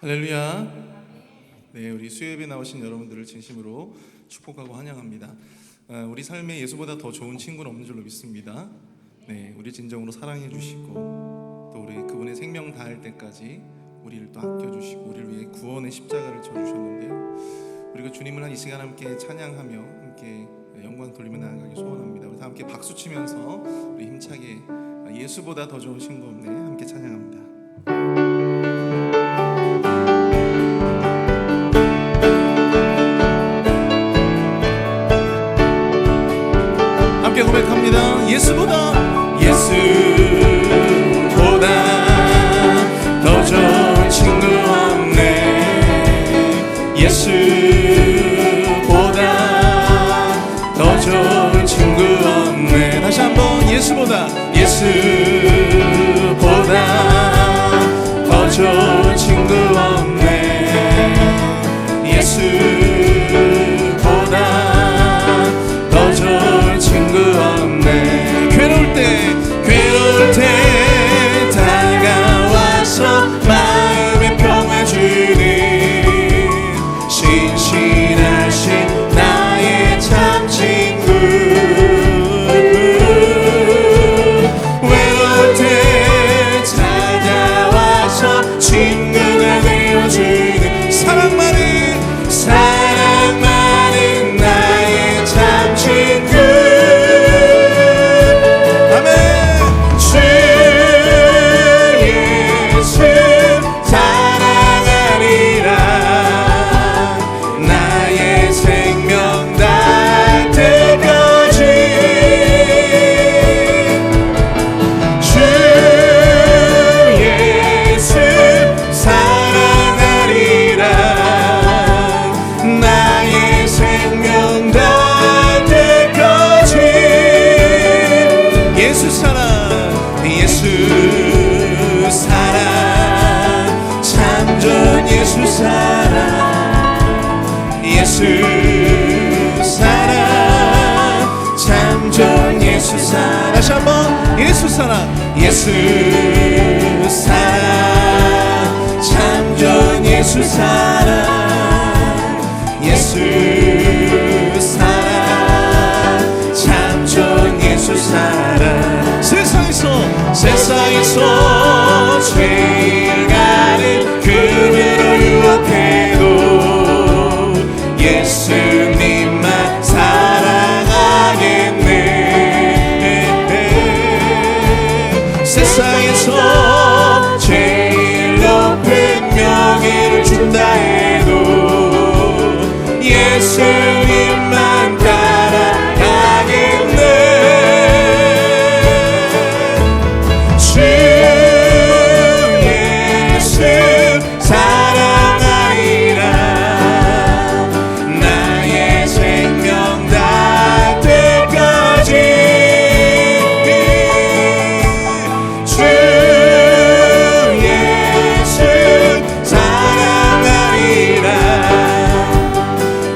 할렐루야. 네, 우리 수요예배 나오신 여러분들을 진심으로 축복하고 환영합니다. 우리 삶에 예수보다 더 좋은 친구는 없는 줄로 믿습니다. 네, 우리 진정으로 사랑해 주시고 또 우리 그분의 생명 다할 때까지 우리를 또 아껴주시고 우리를 위해 구원의 십자가를 져주셨는데요. 우리가 주님을 한 이 시간 함께 찬양하며 함께 영광 돌리며 나아가기 소원합니다. 우리 다 함께 박수 치면서 우리 힘차게 예수보다 더 좋은 친구 없네 함께 찬양합니다. 함께 고백합니다. 예수보다 더 좋은 친구 없네. 예수보다 더 좋은 친구 없네. 다시 한번 예수보다 더 좋은 친구 없네. 예수보다 더 좋은 친구 없네. 괴로울 때 다가와서 마음에 평화 주는 신실하신 나의 참 친구. 외로울 때 찾아와서 친구가 되어주는 사랑 많은 나의 참 친구. 다시 한번 예수 사랑 참 좋은 예수 사랑 참 좋은 예수 사랑. 세상에서 제일 가는 금으로 유혹해도 예수님만 사랑하겠네. 세상에서 제일 높은 명예를 준다 해도 예수님만 따라가겠네. 주 예수 사랑하리라. 나의 생명 닿을 때까지 주 예수 사랑하리라.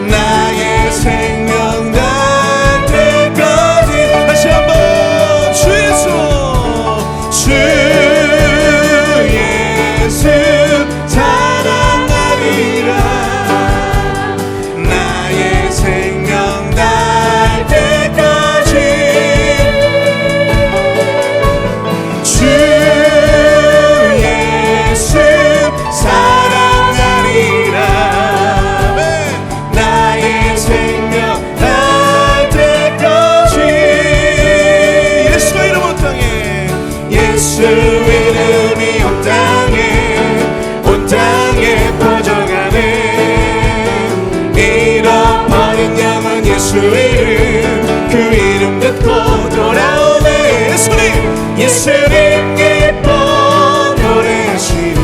나의 생명 닿을 때까지. 다시 한번 주 예수 사랑하리라. 나의 생명 닿을 때까지 주 예수 사랑하리라. 나의 생명 닿을 때까지. 예수의 이름 온 땅에 예수 이름이 온 땅에 퍼져가네. 잃어버린 영혼 예수 이름, 그 이름 듣고 돌아오네. 예수님 기뻐 노래하시니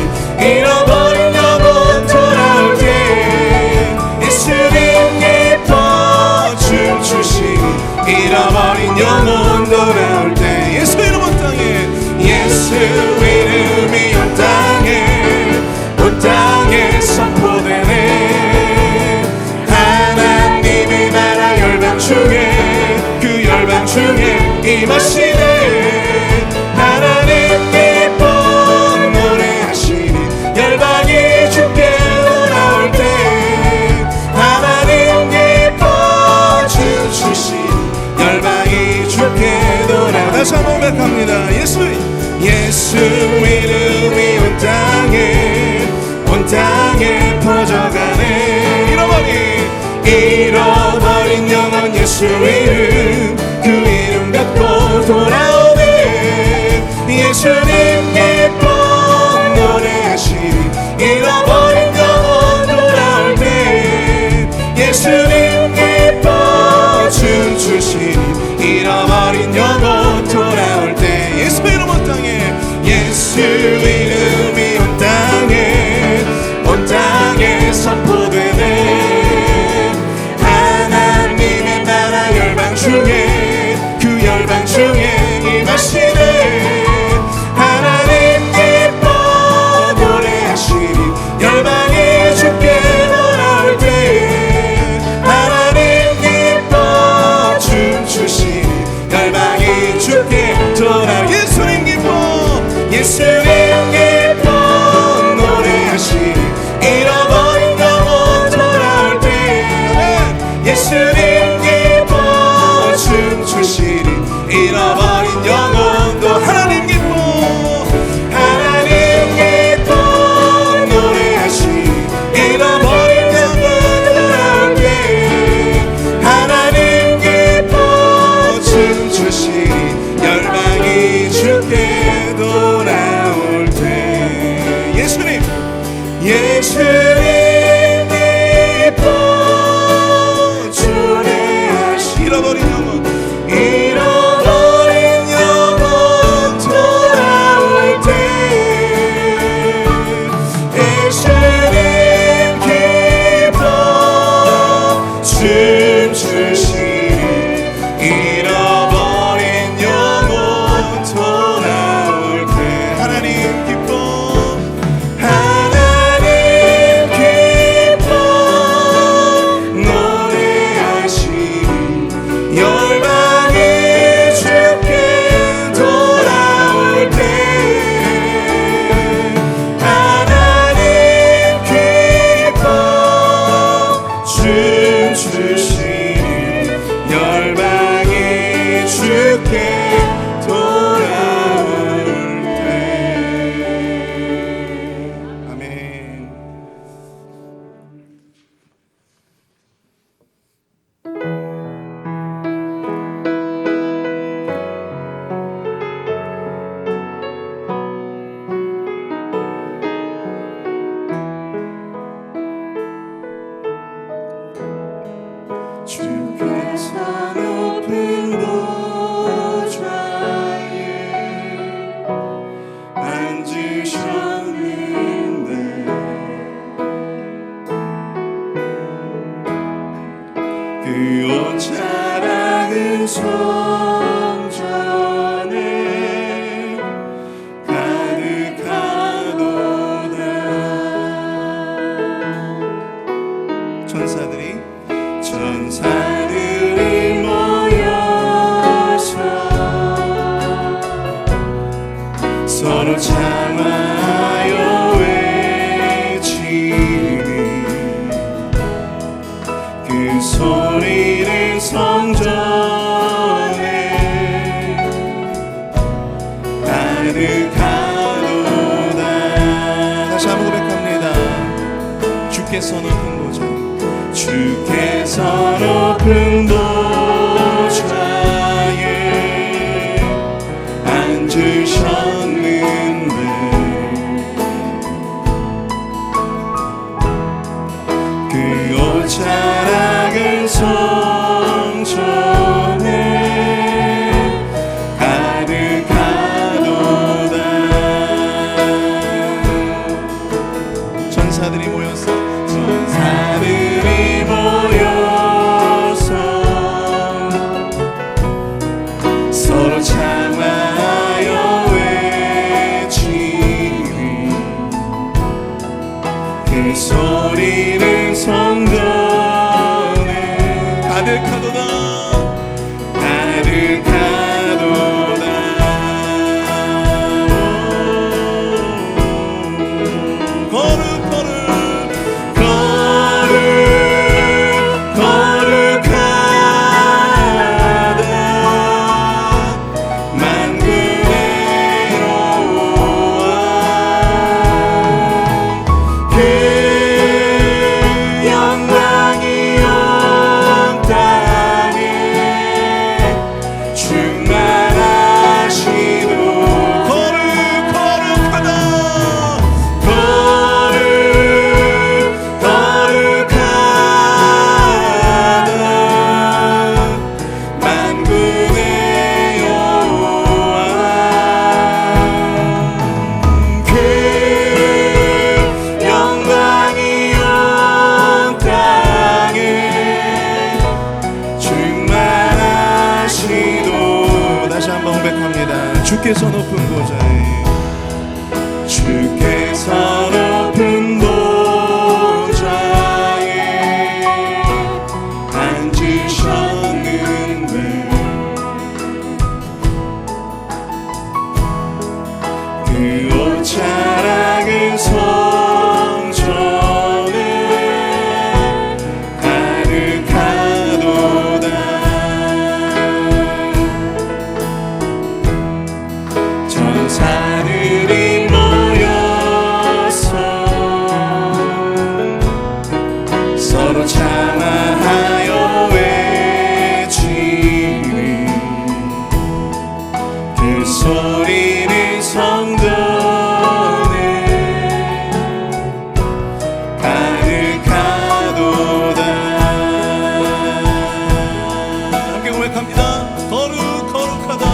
잃어버린 영혼 돌아올 때. 예수님 기뻐 춤추시니 잃어버린 영혼 돌아올 때. 예수 이름 온 땅에 예수 이름이 온 땅에 선포되네. 하나님의 나라 열방 중에 그 열방 중에 임하시네. 하나님 기뻐 노래하시니 열방이 주께 잃어버린 영혼 예수 이름, 그 이름 갖고 돌아오네. 예수님 기뻐 노래하시리. 잃어버린 영혼 돌아올 때 예수님 기뻐 춤추시리. 잃어버린 영혼 돌아올 때 예수 이름 온 땅에, 예수 이름이 온 땅에, 온 땅에 선포되네. 하나님의 나라 열방 중에, 그 열방 중에 임하시네. 하나님 기뻐 노래하시리. 열방이 주께 돌아올 때 하나님 기뻐 춤추시리. 열방이 주께 돌아올 예수님 기뻐, 예수님 기뻐 노래하시리. 잃어버린 영혼 돌아올 때 예수님 기뻐 춤추시리. 잃어버린 영혼도 하나님 기뻐, 하나님 기뻐 노래하시리. 잃어버린 영혼 돌아올 때 하나님 기뻐 춤추시리. 열방이 주께 돌아올 때 예수님, 예수님 기뻐 주례하시. 잃어버린 영혼, 잃어버린 영혼 돌아올 때 예수님 기뻐 춤추시리. 잃어버린 영혼 돌아올 때 하나님 기뻐, 하나님 기뻐 노래하시리. 열방이 주께 돌아올 때 하나님 기뻐 춤추시리. 열방이 주께 돌아올 때. 아멘. 주께서 높은 보좌에 앉으셨는데 그 옷자락은 성전에 가득하도다. 천사들이 모여서 서로 창하여 외치니 그 소리를 성전에 가득하도다. 다시 한번 고백합니다. 주께서 높은 보좌, 주께서 높은 보좌에 앉으셨는데 그 옷자락은 성전에 가득하도다. 천사들이 모여서 서로 창하여 외치니 그 소리는 성전에 가득하도다. 가득하도다. 영광이요 주께서 높은 보좌에 주께서 높은 보좌에 앉으셨는데 그 옷자락은 성전에 가득하도다. 전사들이 모여서 서로 찬양하여 외치니 그 소리는 성전에 가득하도다. 함께 고백합니다. 거룩하다.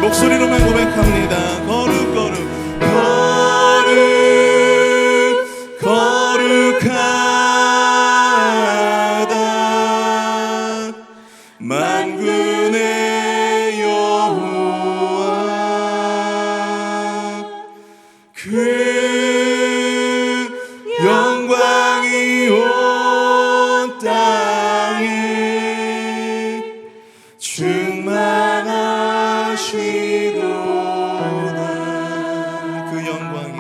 목소리로만 고백합니다. 거룩하다. 만군의 여호와 그 영광이 온 땅에 충만하시도다. 그 영광이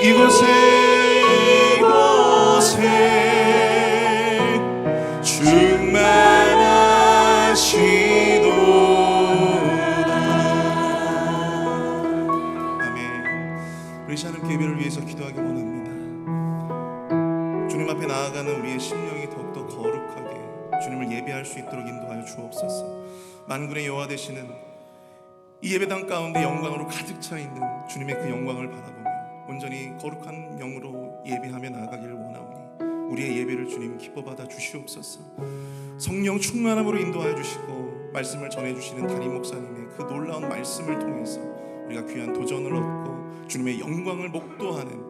이곳에 충만하시도다. 아멘. 우리 하나님 예배를 위해서 기도하기 원합니다. 주님 앞에 나아가는 우리의 심령이 더욱더 거룩하게 주님을 예배할 수 있도록 인도하여 주옵소서. 만군의 여호와 되시는 이 예배당 가운데 영광으로 가득 차 있는 주님의 그 영광을 바라보며 온전히 거룩한 영으로 예배하며 나아가기를 원하오니 우리의 예배를 주님 기뻐 받아 주시옵소서. 성령 충만함으로 인도하여 주시고 말씀을 전해주시는 담임 목사님의 그 놀라운 말씀을 통해서 우리가 귀한 도전을 얻고 주님의 영광을 목도하는,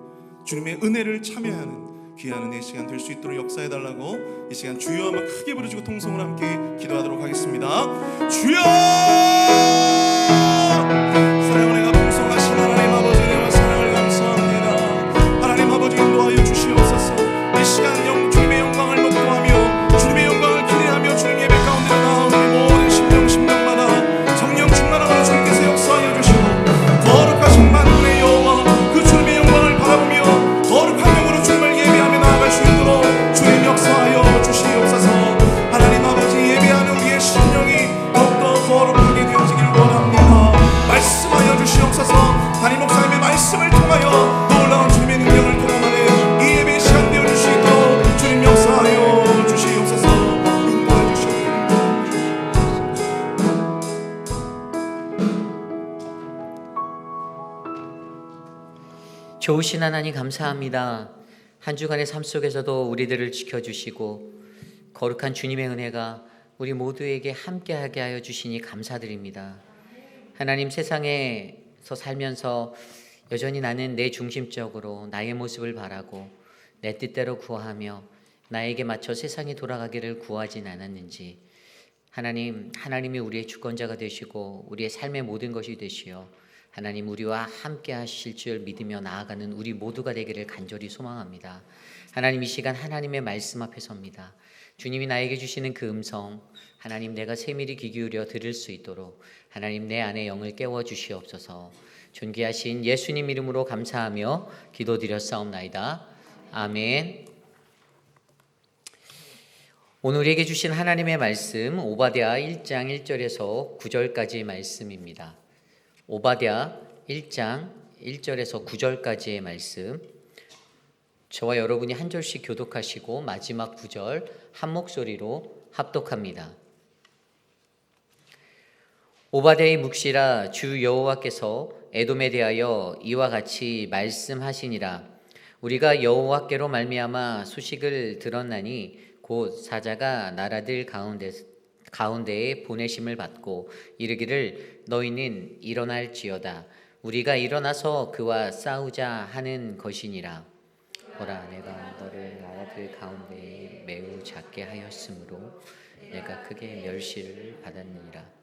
주님의 은혜를 참여하는 귀한 은혜의 시간 될 수 있도록 역사해달라고 이 시간 주여 한번 크게 부르시고 통성을 함께 기도하도록 하겠습니다. 주여! 사랑을 내가 풍성하신 하나님 아버지, 내가 사랑을 감사합니다. 하나님 아버지 인도하여 주시옵소서. 이 시간 주님의 영광을 목도하며 주님의 영광을 기대하며 주님 예배 가운데 나아온 우리 모든 심령마다 성령 충만함으로 주님께서 역사하여 주시고 거룩하신 만군의 여호와 그 주님의 영광을 바라보며 거룩한 영으로 주님을 예배하며 나아갈 수 있도록 주님 역사하여 주시옵소서. 하나님 아버지 예배하는 우리의 심령이 더욱더 거룩하게 되어지기를 원합니다. 말씀하여 주시옵소서. 담임 목사님의 말씀을 통하여 놀라운 주님의 능력을 경험하는 이 예배 시간 되어 주시도록 주님 역사하여 주시옵소서. 인도해 주시옵소서. 좋으신 하나님 감사합니다. 한 주간의 삶 속에서도 우리들을 지켜주시고 거룩한 주님의 은혜가 우리 모두에게 함께하게 하여 주시니 감사드립니다. 하나님, 세상에서 살면서 여전히 나는 내 중심적으로 나의 모습을 바라고 내 뜻대로 구하며 나에게 맞춰 세상이 돌아가기를 구하진 않았는지 하나님이 우리의 주권자가 되시고 우리의 삶의 모든 것이 되시어 하나님 우리와 함께 하실 줄 믿으며 나아가는 우리 모두가 되기를 간절히 소망합니다. 하나님, 이 시간 하나님의 말씀 앞에 섭니다. 주님이 나에게 주시는 그 음성, 하나님 내가 세밀히 귀 기울여 들을 수 있도록 하나님 내 안에 영을 깨워 주시옵소서. 존귀하신 예수님 이름으로 감사하며 기도드렸사옵나이다. 아멘. 오늘 우리에게 주신 하나님의 말씀 오바댜 1장 1절에서 9절까지의 말씀입니다. 오바댜 1장 1절에서 9절까지의 말씀, 저와 여러분이 한 절씩 교독하시고 마지막 9절 한 목소리로 합독합니다. 오바댜의 묵시라. 주 여호와께서 에돔에 대하여 이와 같이 말씀하시니라. 우리가 여호와께로 말미암아 소식을 들었나니 곧 사자가 나라들 가운데에 보내심을 받고 이르기를 너희는 일어날지어다. 우리가 일어나서 그와 싸우자 하는 것이니라. 보라, 내가 너를 나라들 가운데에 매우 작게 하였으므로 내가 크게 멸시를 받았느니라.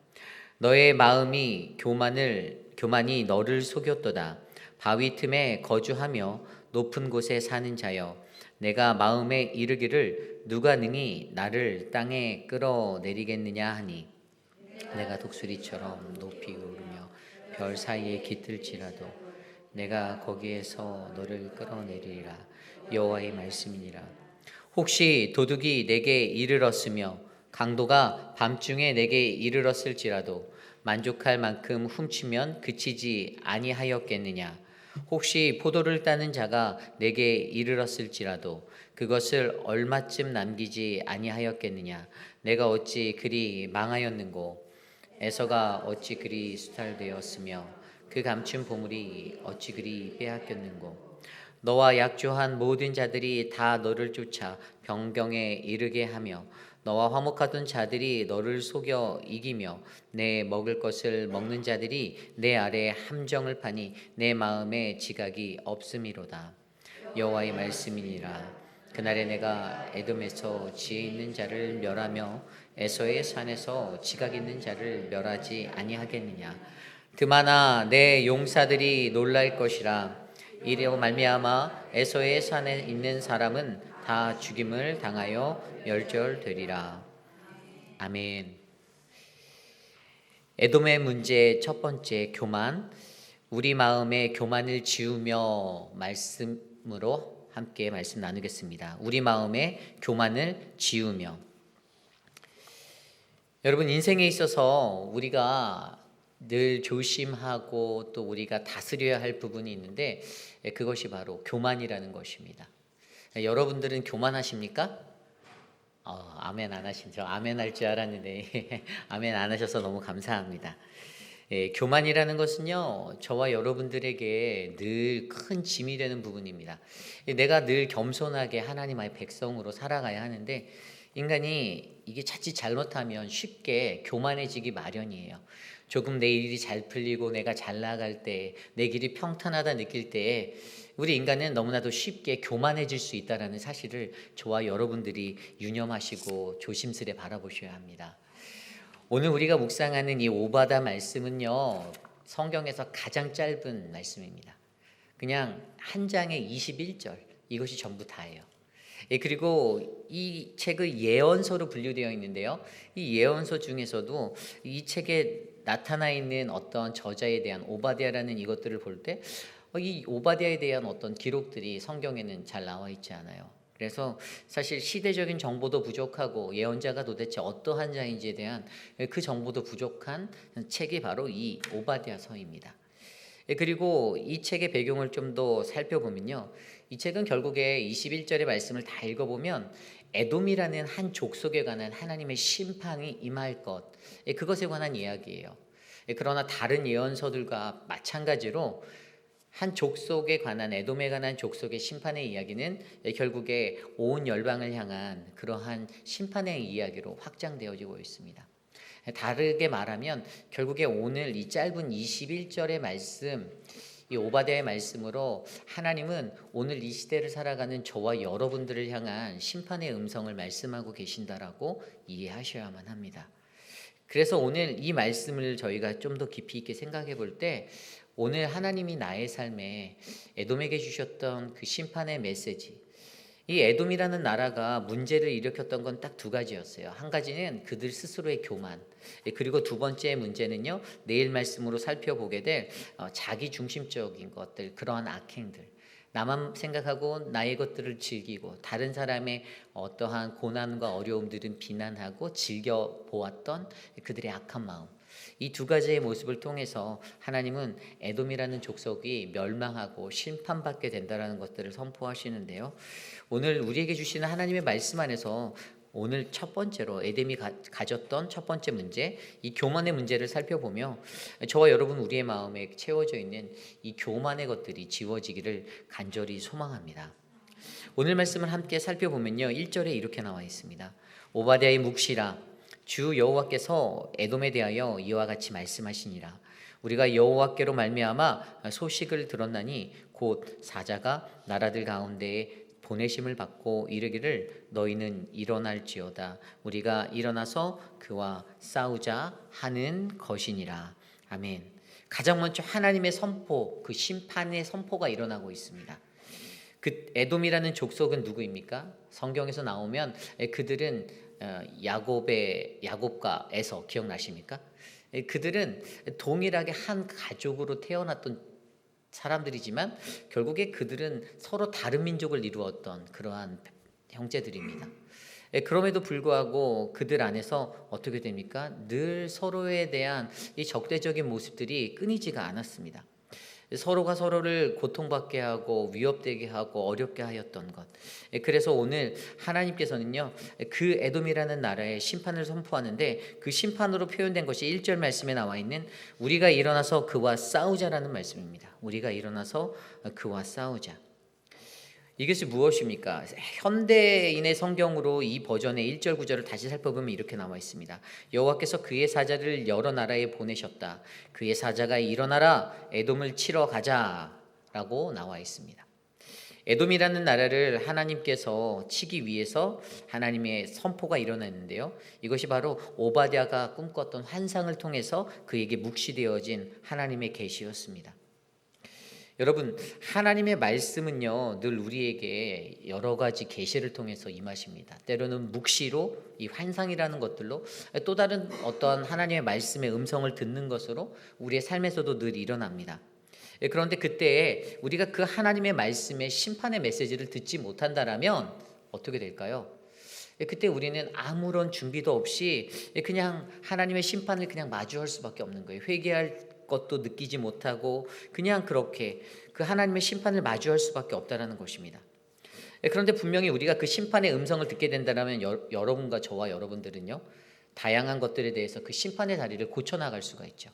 너의 마음이 교만이 너를 속였도다. 바위 틈에 거주하며 높은 곳에 사는 자여, 내가 마음에 이르기를 누가 능히 나를 땅에 끌어내리겠느냐 하니, 내가 독수리처럼 높이 오르며 별 사이에 깃들지라도 내가 거기에서 너를 끌어내리리라. 여호와의 말씀이니라. 혹시 도둑이 내게 이르렀으며 강도가 밤중에 내게 이르렀을지라도 만족할 만큼 훔치면 그치지 아니하였겠느냐. 혹시 포도를 따는 자가 내게 이르렀을지라도 그것을 얼마쯤 남기지 아니하였겠느냐. 내가 어찌 그리 망하였는고, 에서가 어찌 그리 수탈되었으며 그 감춘 보물이 어찌 그리 빼앗겼는고. 너와 약조한 모든 자들이 다 너를 쫓아 병경에 이르게 하며 너와 화목하던 자들이 너를 속여 이기며 내 먹을 것을 먹는 자들이 내 아래 함정을 파니 내 마음에 지각이 없음이로다. 여호와의 말씀이니라. 그날에 내가 에돔에서 지혜 있는 자를 멸하며 에서의 산에서 지각 있는 자를 멸하지 아니하겠느냐. 그마나 내 용사들이 놀랄 것이라. 이로 말미암아 에서의 산에 있는 사람은 다 죽임을 당하여 멸절되리라. 아멘. 에돔의 문제 첫 번째, 교만. 우리 마음에 교만을 지우며 말씀으로 함께 말씀 나누겠습니다. 우리 마음에 교만을 지우며. 여러분, 인생에 있어서 우리가 늘 조심하고 또 우리가 다스려야 할 부분이 있는데 그것이 바로 교만이라는 것입니다. 여러분들은 교만하십니까? 아멘 안 하시죠? 아멘 할 줄 알았는데 아멘 안 하셔서 너무 감사합니다. 교만이라는 것은요, 저와 여러분들에게 늘 큰 짐이 되는 부분입니다. 내가 늘 겸손하게 하나님의 백성으로 살아가야 하는데 인간이 이게 자칫 잘못하면 쉽게 교만해지기 마련이에요. 조금 내 일이 잘 풀리고 내가 잘 나갈 때, 내 길이 평탄하다 느낄 때에 우리 인간은 너무나도 쉽게 교만해질 수 있다는 사실을 저와 여러분들이 유념하시고 조심스레 바라보셔야 합니다. 오늘 우리가 묵상하는 이 오바댜 말씀은요, 성경에서 가장 짧은 말씀입니다. 그냥 한 장에 21절, 이것이 전부 다예요. 그리고 이 책의 예언서로 분류되어 있는데요, 이 예언서 중에서도 이 책에 나타나 있는 어떤 저자에 대한 오바댜라는 이것들을 볼 때 이 오바댜에 대한 어떤 기록들이 성경에는 잘 나와 있지 않아요. 그래서 사실 시대적인 정보도 부족하고 예언자가 도대체 어떠한 자인지에 대한 그 정보도 부족한 책이 바로 이 오바댜서입니다. 그리고 이 책의 배경을 좀 더 살펴보면요, 이 책은 결국에 21절의 말씀을 다 읽어보면 에돔이라는 한 족속에 관한 하나님의 심판이 임할 것, 그것에 관한 이야기예요. 그러나 다른 예언서들과 마찬가지로 한 족속에 관한, 에돔에 관한 족속의 심판의 이야기는 결국에 온 열방을 향한 그러한 심판의 이야기로 확장되어지고 있습니다. 다르게 말하면 결국에 오늘 이 짧은 21절의 말씀, 이 오바댜의 말씀으로 하나님은 오늘 이 시대를 살아가는 저와 여러분들을 향한 심판의 음성을 말씀하고 계신다라고 이해하셔야만 합니다. 그래서 오늘 이 말씀을 저희가 좀 더 깊이 있게 생각해 볼 때, 오늘 하나님이 나의 삶에 에돔에게 주셨던 그 심판의 메시지, 이 에돔이라는 나라가 문제를 일으켰던 건 딱 두 가지였어요. 한 가지는 그들 스스로의 교만, 그리고 두 번째 문제는요, 내일 말씀으로 살펴보게 될 자기 중심적인 것들, 그러한 악행들. 나만 생각하고 나의 것들을 즐기고 다른 사람의 어떠한 고난과 어려움들은 비난하고 즐겨 보았던 그들의 악한 마음. 이 두 가지의 모습을 통해서 하나님은 에돔이라는 족속이 멸망하고 심판받게 된다라는 것들을 선포하시는데요. 오늘 우리에게 주시는 하나님의 말씀 안에서 오늘 첫 번째로 에돔이 가졌던 첫 번째 문제, 이 교만의 문제를 살펴보며 저와 여러분 우리의 마음에 채워져 있는 이 교만의 것들이 지워지기를 간절히 소망합니다. 오늘 말씀을 함께 살펴보면요, 1절에 이렇게 나와 있습니다. 오바댜의 묵시라, 주 여호와께서 에돔에 대하여 이와 같이 말씀하시니라. 우리가 여호와께로 말미암아 소식을 들었나니 곧 사자가 나라들 가운데에 보내심을 받고 이르기를 너희는 일어날지어다. 우리가 일어나서 그와 싸우자 하는 것이니라. 아멘. 가장 먼저 하나님의 선포, 그 심판의 선포가 일어나고 있습니다. 그 에돔이라는 족속은 누구입니까? 성경에서 나오면 그들은 야곱과 에서 기억나십니까? 그들은 동일하게 한 가족으로 태어났던 사람들이지만 결국에 그들은 서로 다른 민족을 이루었던 그러한 형제들입니다. 그럼에도 불구하고 그들 안에서 어떻게 됩니까? 늘 서로에 대한 이 적대적인 모습들이 끊이지가 않았습니다. 서로가 서로를 고통받게 하고 위협되게 하고 어렵게 하였던 것. 그래서 오늘 하나님께서는요, 그 에돔이라는 나라의 심판을 선포하는데 그 심판으로 표현된 것이 1절 말씀에 나와 있는 우리가 일어나서 그와 싸우자라는 말씀입니다. 우리가 일어나서 그와 싸우자. 이것이 무엇입니까? 현대인의 성경으로 이 버전의 1절 9절을 다시 살펴보면 이렇게 나와 있습니다. 여호와께서 그의 사자를 여러 나라에 보내셨다. 그의 사자가 일어나라 에돔을 치러 가자라고 나와 있습니다. 에돔이라는 나라를 하나님께서 치기 위해서 하나님의 선포가 일어났는데요. 이것이 바로 오바댜가 꿈꿨던 환상을 통해서 그에게 묵시되어진 하나님의 계시였습니다. 여러분, 하나님의 말씀은요, 늘 우리에게 여러 가지 계시를 통해서 임하십니다. 때로는 묵시로, 이 환상이라는 것들로, 또 다른 어떠한 하나님의 말씀의 음성을 듣는 것으로 우리의 삶에서도 늘 일어납니다. 그런데 그때 우리가 그 하나님의 말씀의 심판의 메시지를 듣지 못한다라면 어떻게 될까요? 그때 우리는 아무런 준비도 없이 그냥 하나님의 심판을 그냥 마주할 수밖에 없는 거예요. 회개할 것도 느끼지 못하고 그냥 그렇게 그 하나님의 심판을 마주할 수밖에 없다라는 것입니다. 그런데 분명히 우리가 그 심판의 음성을 듣게 된다면 여러분과 저와 여러분들은요, 다양한 것들에 대해서 그 심판의 다리를 고쳐나갈 수가 있죠.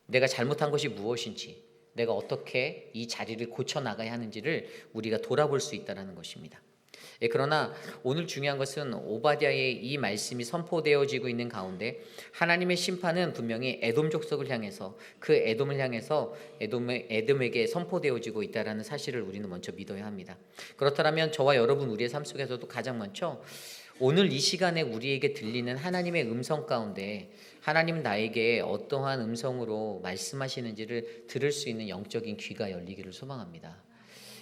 내가 잘못한 것이 무엇인지, 내가 어떻게 이 자리를 고쳐나가야 하는지를 우리가 돌아볼 수 있다는 것입니다. 그러나 오늘 중요한 것은 오바댜의 이 말씀이 선포되어지고 있는 가운데 하나님의 심판은 분명히 에돔 족속을 향해서 그 에돔을 향해서 에돔에게 선포되어지고 있다는 사실을 우리는 먼저 믿어야 합니다. 그렇다면 저와 여러분 우리의 삶 속에서도 가장 먼저 오늘 이 시간에 우리에게 들리는 하나님의 음성 가운데 하나님 나에게 어떠한 음성으로 말씀하시는지를 들을 수 있는 영적인 귀가 열리기를 소망합니다.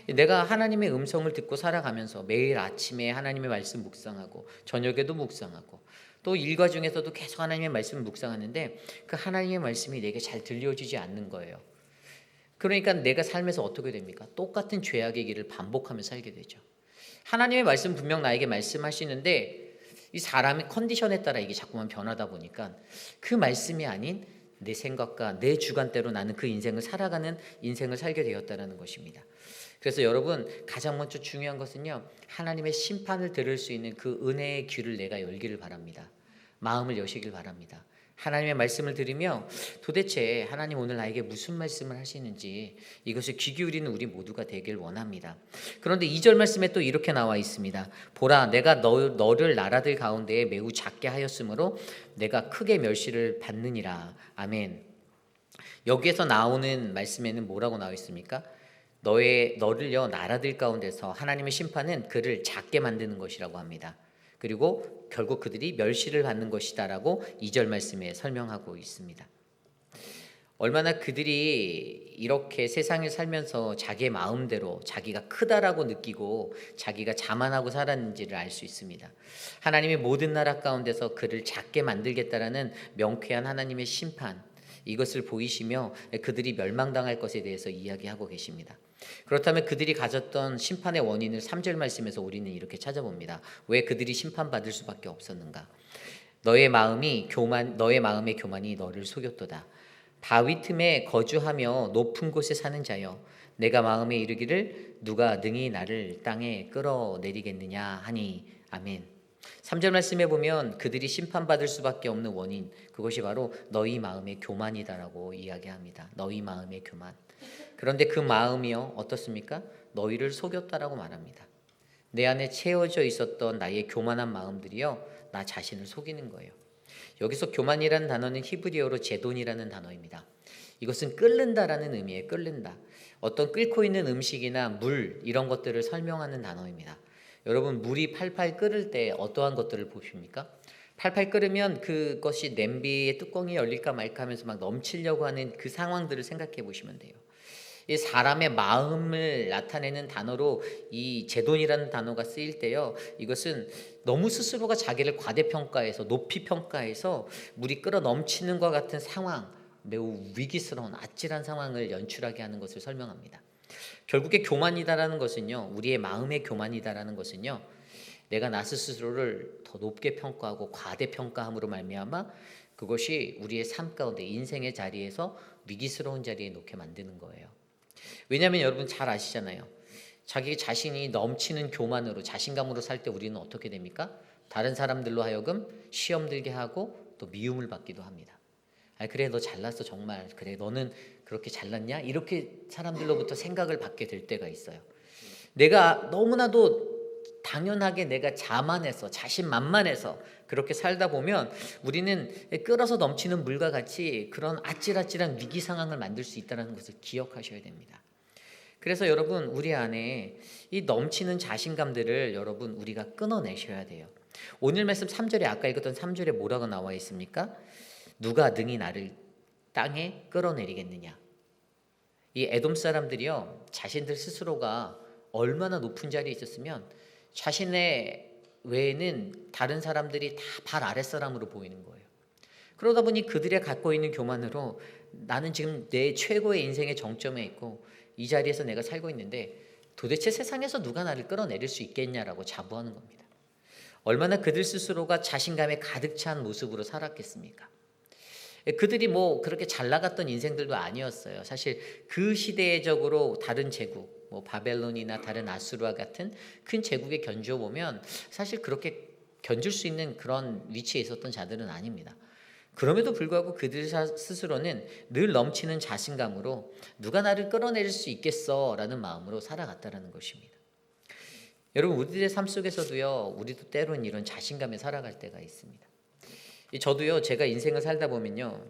내가 하나님의 음성을 듣고 살아가면서 매일 아침에 하나님의 말씀 묵상하고 저녁에도 묵상하고 또 일과 중에서도 계속 하나님의 말씀을 묵상하는데 그 하나님의 말씀이 내게 잘 들려지지 않는 거예요. 그러니까 내가 삶에서 어떻게 됩니까? 똑같은 죄악의 길을 반복하며 살게 되죠. 하나님의 말씀 분명 나에게 말씀하시는데 이 사람의 컨디션에 따라 이게 자꾸만 변하다 보니까 그 말씀이 아닌 내 생각과 내 주관대로 나는 그 인생을 살아가는 인생을 살게 되었다는 것입니다. 그래서 여러분 가장 먼저 중요한 것은요, 하나님의 심판을 들을 수 있는 그 은혜의 귀를 내가 열기를 바랍니다. 마음을 여시길 바랍니다. 하나님의 말씀을 들으며 도대체 하나님 오늘 나에게 무슨 말씀을 하시는지 이것을 귀 기울이는 우리 모두가 되길 원합니다. 그런데 2절 말씀에 또 이렇게 나와 있습니다. 보라 내가 너를 나라들 가운데에 매우 작게 하였으므로 내가 크게 멸시를 받느니라. 아멘. 여기에서 나오는 말씀에는 뭐라고 나와 있습니까? 너를요 나라들 가운데서 하나님의 심판은 그를 작게 만드는 것이라고 합니다. 그리고 결국 그들이 멸시를 받는 것이다라고 2절 말씀에 설명하고 있습니다. 얼마나 그들이 이렇게 세상을 살면서 자기의 마음대로 자기가 크다라고 느끼고 자기가 자만하고 살았는지를 알 수 있습니다. 하나님의 모든 나라 가운데서 그를 작게 만들겠다라는 명쾌한 하나님의 심판, 이것을 보이시며 그들이 멸망당할 것에 대해서 이야기하고 계십니다. 그렇다면 그들이 가졌던 심판의 원인을 3절 말씀에서 우리는 이렇게 찾아봅니다. 왜 그들이 심판받을 수밖에 없었는가? 너의 마음의 교만이 너를 속였도다. 바위 틈에 거주하며 높은 곳에 사는 자여, 내가 마음에 이르기를 누가 능히 나를 땅에 끌어내리겠느냐 하니. 아멘. 3절 말씀에 보면 그들이 심판받을 수밖에 없는 원인, 그것이 바로 너희 마음의 교만이다라고 이야기합니다. 너희 마음의 교만. 그런데 그 마음이요 어떻습니까? 너희를 속였다라고 말합니다. 내 안에 채워져 있었던 나의 교만한 마음들이요 나 자신을 속이는 거예요. 여기서 교만이라는 단어는 히브리어로 제돈이라는 단어입니다. 이것은 끓는다라는 의미예요. 끓는다. 어떤 끓고 있는 음식이나 물 이런 것들을 설명하는 단어입니다. 여러분, 물이 팔팔 끓을 때 어떠한 것들을 보십니까? 팔팔 끓으면 그것이 냄비의 뚜껑이 열릴까 말까 하면서 막 넘치려고 하는 그 상황들을 생각해 보시면 돼요. 이 사람의 마음을 나타내는 단어로 이 제돈이라는 단어가 쓰일 때요, 이것은 너무 스스로가 자기를 과대평가해서 높이 평가해서 물이 끓어 넘치는 것 같은 상황, 매우 위기스러운 아찔한 상황을 연출하게 하는 것을 설명합니다. 결국에 교만이다라는 것은요, 우리의 마음의 교만이다라는 것은요, 내가 나 스스로를 더 높게 평가하고 과대평가함으로 말미암아 그것이 우리의 삶 가운데 인생의 자리에서 위기스러운 자리에 놓게 만드는 거예요. 왜냐하면 여러분 잘 아시잖아요. 자기 자신이 넘치는 교만으로 자신감으로 살 때 우리는 어떻게 됩니까? 다른 사람들로 하여금 시험 들게 하고 또 미움을 받기도 합니다. 그래 너 잘났어 정말. 그래 너는 그렇게 잘났냐? 이렇게 사람들로부터 생각을 받게 될 때가 있어요. 내가 너무나도 당연하게 내가 자만해서 자신만만해서 그렇게 살다 보면 우리는 끓어서 넘치는 물과 같이 그런 아찔아찔한 위기 상황을 만들 수 있다는 것을 기억하셔야 됩니다. 그래서 여러분 우리 안에 이 넘치는 자신감들을 여러분 우리가 끊어내셔야 돼요. 오늘 말씀 3절에 아까 읽었던 3절에 뭐라고 나와 있습니까? 누가 능히 나를 땅에 끌어내리겠느냐. 이 에돔 사람들이요 자신들 스스로가 얼마나 높은 자리에 있었으면 자신의 외에는 다른 사람들이 다 발 아랫사람으로 보이는 거예요. 그러다 보니 그들의 갖고 있는 교만으로 나는 지금 내 최고의 인생의 정점에 있고 이 자리에서 내가 살고 있는데 도대체 세상에서 누가 나를 끌어내릴 수 있겠냐라고 자부하는 겁니다. 얼마나 그들 스스로가 자신감에 가득 찬 모습으로 살았겠습니까? 그들이 뭐 그렇게 잘 나갔던 인생들도 아니었어요. 사실 그 시대적으로 다른 제국, 뭐 바벨론이나 다른 아수르와 같은 큰 제국에 견주어 보면 사실 그렇게 견줄 수 있는 그런 위치에 있었던 자들은 아닙니다. 그럼에도 불구하고 그들 스스로는 늘 넘치는 자신감으로 누가 나를 끌어내릴 수 있겠어라는 마음으로 살아갔다라는 것입니다. 여러분 우리들의 삶 속에서도요, 우리도 때로는 이런 자신감에 살아갈 때가 있습니다. 저도요, 제가 인생을 살다 보면요,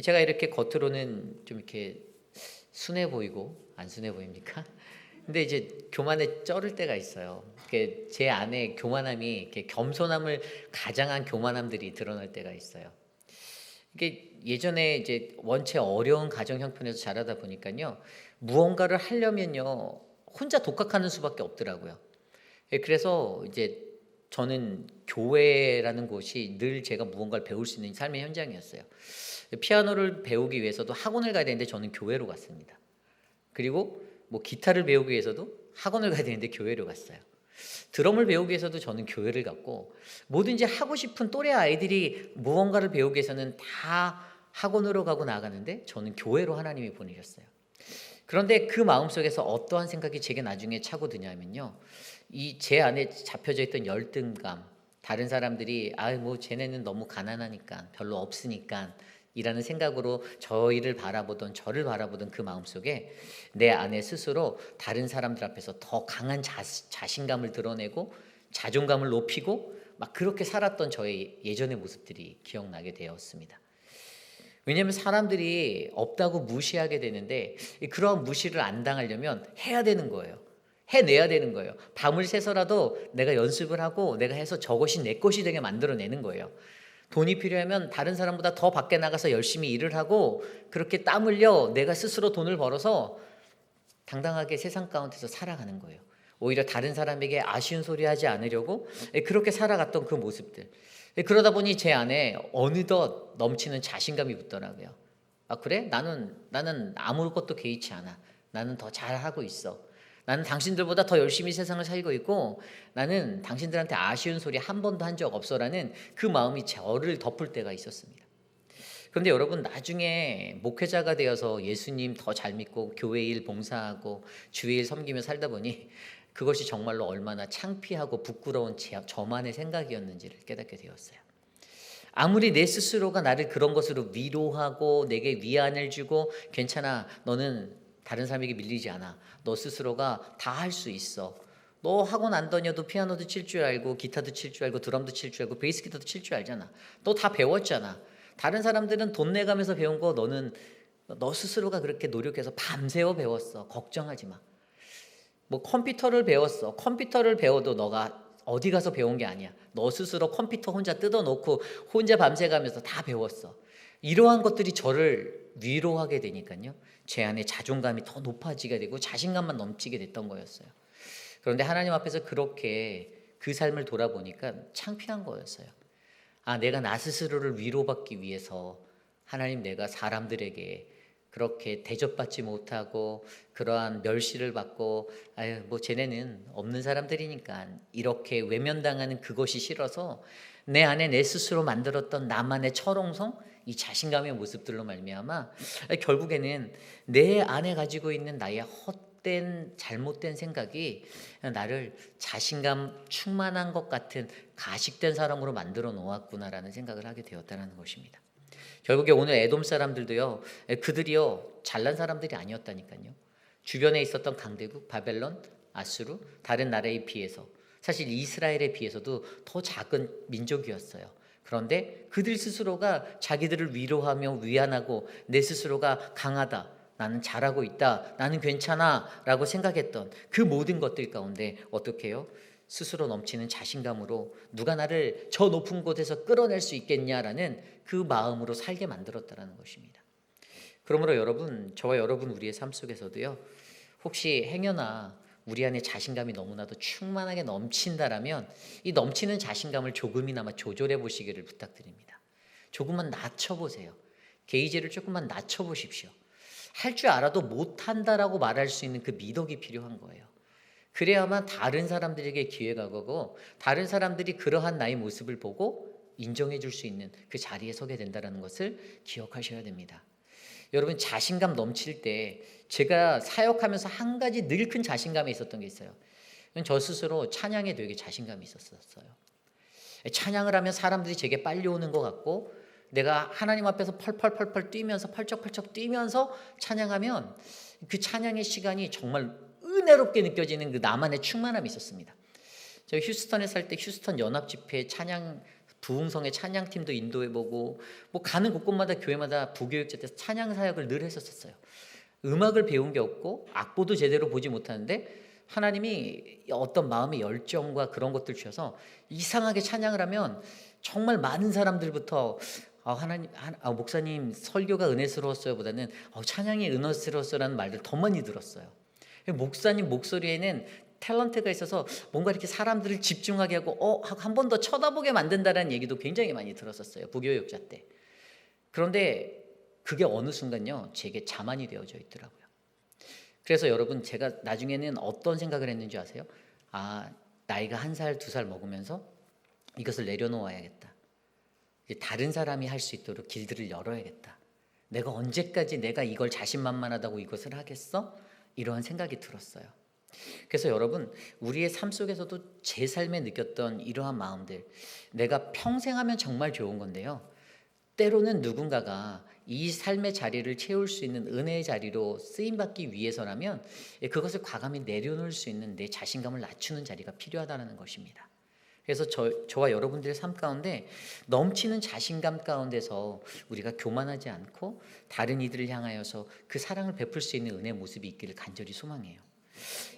제가 이렇게 겉으로는 좀 이렇게 순해 보이고 안 순해 보입니까? 근데 이제 교만에 쩔을 때가 있어요. 제 안에 교만함이 이렇게 겸손함을 가장한 교만함들이 드러날 때가 있어요. 이게 예전에 이제 원체 어려운 가정 형편에서 자라다 보니까요, 무언가를 하려면요 혼자 독학하는 수밖에 없더라고요. 그래서 이제 저는 교회라는 곳이 늘 제가 무언가를 배울 수 있는 삶의 현장이었어요. 피아노를 배우기 위해서도 학원을 가야 되는데 저는 교회로 갔습니다. 그리고 뭐 기타를 배우기 위해서도 학원을 가야 되는데 교회로 갔어요. 드럼을 배우기 위해서도 저는 교회를 갔고, 뭐든지 하고 싶은 또래 아이들이 무언가를 배우기 위해서는 다 학원으로 가고 나가는데 저는 교회로 하나님이 보내셨어요. 그런데 그 마음속에서 어떠한 생각이 제게 나중에 차고 드냐면요, 이 제 안에 잡혀져 있던 열등감, 다른 사람들이 뭐 쟤네는 너무 가난하니까 별로 없으니까 이라는 생각으로 저를 바라보던 그 마음속에 내 안에 스스로 다른 사람들 앞에서 더 강한 자신감을 드러내고 자존감을 높이고 막 그렇게 살았던 저의 예전의 모습들이 기억나게 되었습니다. 왜냐하면 사람들이 없다고 무시하게 되는데 그런 무시를 안 당하려면 해야 되는 거예요. 해내야 되는 거예요. 밤을 새서라도 내가 연습을 하고 내가 해서 저것이 내 것이 되게 만들어내는 거예요. 돈이 필요하면 다른 사람보다 더 밖에 나가서 열심히 일을 하고 그렇게 땀 흘려 내가 스스로 돈을 벌어서 당당하게 세상 가운데서 살아가는 거예요. 오히려 다른 사람에게 아쉬운 소리 하지 않으려고 그렇게 살아갔던 그 모습들. 그러다 보니 제 안에 어느덧 넘치는 자신감이 붙더라고요. 아 그래? 나는 아무것도 개의치 않아. 나는 더 잘하고 있어. 나는 당신들보다 더 열심히 세상을 살고 있고 나는 당신들한테 아쉬운 소리 한 번도 한 적 없어라는 그 마음이 저를 덮을 때가 있었습니다. 그런데 여러분 나중에 목회자가 되어서 예수님 더 잘 믿고 교회 일 봉사하고 주의 일 섬기며 살다 보니 그것이 정말로 얼마나 창피하고 부끄러운 저만의 생각이었는지를 깨닫게 되었어요. 아무리 내 스스로가 나를 그런 것으로 위로하고 내게 위안을 주고 괜찮아 너는 다른 사람에게 밀리지 않아 너 스스로가 다 할 수 있어 너 학원 안 다녀도 피아노도 칠 줄 알고 기타도 칠 줄 알고 드럼도 칠 줄 알고 베이스 기타도 칠 줄 알잖아 너 다 배웠잖아 다른 사람들은 돈 내가면서 배운 거 너는 너 스스로가 그렇게 노력해서 밤새워 배웠어 걱정하지 마 뭐 컴퓨터를 배웠어 컴퓨터를 배워도 너가 어디 가서 배운 게 아니야 너 스스로 컴퓨터 혼자 뜯어놓고 혼자 밤새 가면서 다 배웠어 이러한 것들이 저를 위로하게 되니까요 제 안에 자존감이 더 높아지게 되고 자신감만 넘치게 됐던 거였어요. 그런데 하나님 앞에서 그렇게 그 삶을 돌아보니까 창피한 거였어요. 아 내가 나 스스로를 위로받기 위해서 하나님 내가 사람들에게 그렇게 대접받지 못하고 그러한 멸시를 받고 아유 뭐 쟤네는 없는 사람들이니까 이렇게 외면당하는 그것이 싫어서 내 안에 내 스스로 만들었던 나만의 철옹성 이 자신감의 모습들로 말미암아 결국에는 내 안에 가지고 있는 나의 헛된 잘못된 생각이 나를 자신감 충만한 것 같은 가식된 사람으로 만들어 놓았구나라는 생각을 하게 되었다는 것입니다. 결국에 오늘 에돔 사람들도요 그들이요 잘난 사람들이 아니었다니까요. 주변에 있었던 강대국 바벨론, 아수르 다른 나라에 비해서 사실 이스라엘에 비해서도 더 작은 민족이었어요. 그런데 그들 스스로가 자기들을 위로하며 위안하고 내 스스로가 강하다 나는 잘하고 있다 나는 괜찮아 라고 생각했던 그 모든 것들 가운데 어떻게 해요? 스스로 넘치는 자신감으로 누가 나를 저 높은 곳에서 끌어낼 수 있겠냐라는 그 마음으로 살게 만들었다는 것입니다. 그러므로 여러분 저와 여러분 우리의 삶 속에서도요 혹시 행여나 우리 안에 자신감이 너무나도 충만하게 넘친다라면 이 넘치는 자신감을 조금이나마 조절해 보시기를 부탁드립니다. 조금만 낮춰보세요. 게이지를 조금만 낮춰보십시오. 할 줄 알아도 못한다라고 말할 수 있는 그 미덕이 필요한 거예요. 그래야만 다른 사람들에게 기회가 가고 다른 사람들이 그러한 나의 모습을 보고 인정해 줄 수 있는 그 자리에 서게 된다는 것을 기억하셔야 됩니다. 여러분 자신감 넘칠 때 제가 사역하면서 한 가지 늘 큰 자신감이 있었던 게 있어요. 저 스스로 찬양에 되게 자신감이 있었어요. 찬양을 하면 사람들이 제게 빨리 오는 것 같고 내가 하나님 앞에서 펄펄펄펄 뛰면서 펄쩍펄쩍 뛰면서 찬양하면 그 찬양의 시간이 정말 은혜롭게 느껴지는 그 나만의 충만함이 있었습니다. 제가 휴스턴에 살 때 휴스턴 연합 집회 찬양 부흥성의 찬양팀도 인도해보고 뭐 가는 곳곳마다 교회마다 부교육자 때서 찬양 사역을 늘 했었어요. 음악을 배운 게 없고 악보도 제대로 보지 못하는데 하나님이 어떤 마음의 열정과 그런 것들 주셔서 이상하게 찬양을 하면 정말 많은 사람들부터 하나님, 목사님 설교가 은혜스러웠어요 보다는 찬양이 은혜스러웠어라는 말들 더 많이 들었어요. 목사님 목소리에는 탤런트가 있어서 뭔가 이렇게 사람들을 집중하게 하고 한 번 더 쳐다보게 만든다는 얘기도 굉장히 많이 들었었어요. 부교육자 때. 그런데 그게 어느 순간요 제게 자만이 되어져 있더라고요. 그래서 여러분 제가 나중에는 어떤 생각을 했는지 아세요? 나이가 1살 2살 먹으면서 이것을 내려놓아야겠다. 다른 사람이 할 수 있도록 길들을 열어야겠다. 내가 언제까지 내가 이걸 자신만만하다고 이것을 하겠어? 이러한 생각이 들었어요. 그래서 여러분 우리의 삶 속에서도 제 삶에 느꼈던 이러한 마음들 내가 평생 하면 정말 좋은 건데요. 때로는 누군가가 이 삶의 자리를 채울 수 있는 은혜의 자리로 쓰임받기 위해서라면 그것을 과감히 내려놓을 수 있는 내 자신감을 낮추는 자리가 필요하다는 것입니다. 그래서 저와 여러분들의 삶 가운데 넘치는 자신감 가운데서 우리가 교만하지 않고 다른 이들을 향하여서 그 사랑을 베풀 수 있는 은혜의 모습이 있기를 간절히 소망해요.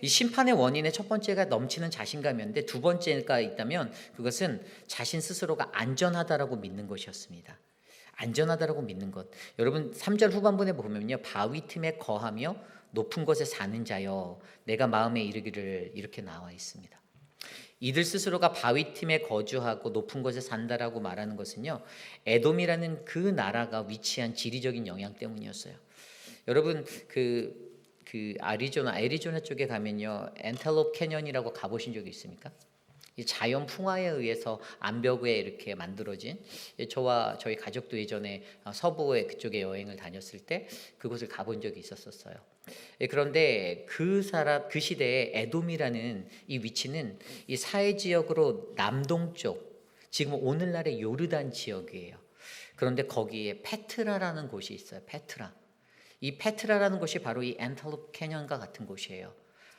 이 심판의 원인의 첫 번째가 넘치는 자신감이었는데 두 번째가 있다면 그것은 자신 스스로가 안전하다라고 믿는 것이었습니다. 안전하다라고 믿는 것. 여러분 3절 후반부에 보면요. 바위 틈에 거하며 높은 곳에 사는 자여 내가 마음에 이르기를 이렇게 나와 있습니다. 이들 스스로가 바위 틈에 거주하고 높은 곳에 산다라고 말하는 것은요. 에돔이라는 그 나라가 위치한 지리적인 영향 때문이었어요. 여러분 애리조나 쪽에 가면요. 엔텔롭 캐년이라고 가보신 적이 있습니까? 이 자연 풍화에 의해서 암벽에 이렇게 만들어진 저와 저희 가족도 예전에 서부에 그쪽에 여행을 다녔을 때 그곳을 가본 적이 있었어요. 그런데 그 시대에 에돔이라는 이 위치는 이 사해 지역으로 남동쪽 지금 오늘날의 요르단 지역이에요. 그런데 거기에 페트라라는 곳이 있어요. 페트라. 이 페트라라는 곳이 바로 이 엔텔롭 캐년과 같은 곳이에요.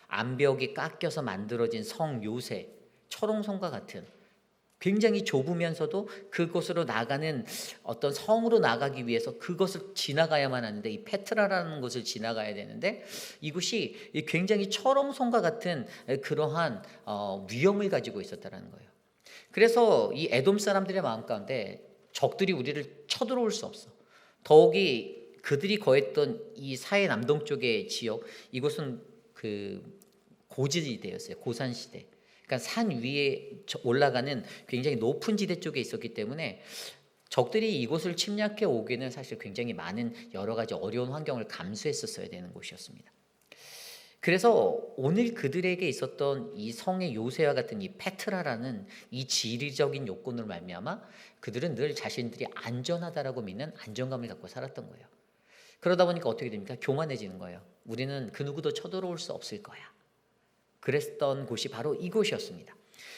암벽이 깎여서 만들어진 성 요새 철옹성과 같은 굉장히 좁으면서도 그곳으로 나가는 어떤 성으로 나가기 위해서 그것을 지나가야만 하는데 이 페트라라는 곳을 지나가야 되는데 이곳이 굉장히 철옹성과 같은 그러한 위험을 가지고 있었다는 거예요. 그래서 이 에돔 사람들의 마음 가운데 적들이 우리를 쳐들어올 수 없어. 더욱이 그들이 거했던 이 사해 남동쪽의 지역 이곳은 그 고지대였어요. 고산시대. 그러니까 산 위에 올라가는 굉장히 높은 지대 쪽에 있었기 때문에 적들이 이곳을 침략해 오기는 사실 굉장히 많은 여러 가지 어려운 환경을 감수했었어야 되는 곳이었습니다. 그래서 오늘 그들에게 있었던 이 성의 요새와 같은 이 페트라라는 이 지리적인 요건으로 말미암아 그들은 늘 자신들이 안전하다라고 믿는 안정감을 갖고 살았던 거예요. 그러다 보니까 어떻게 됩니까? 교만해지는 거예요. 우리는 그 누구도 쳐들어올 수 없을 거야. 그랬던 곳이 바로 이곳이었습니다.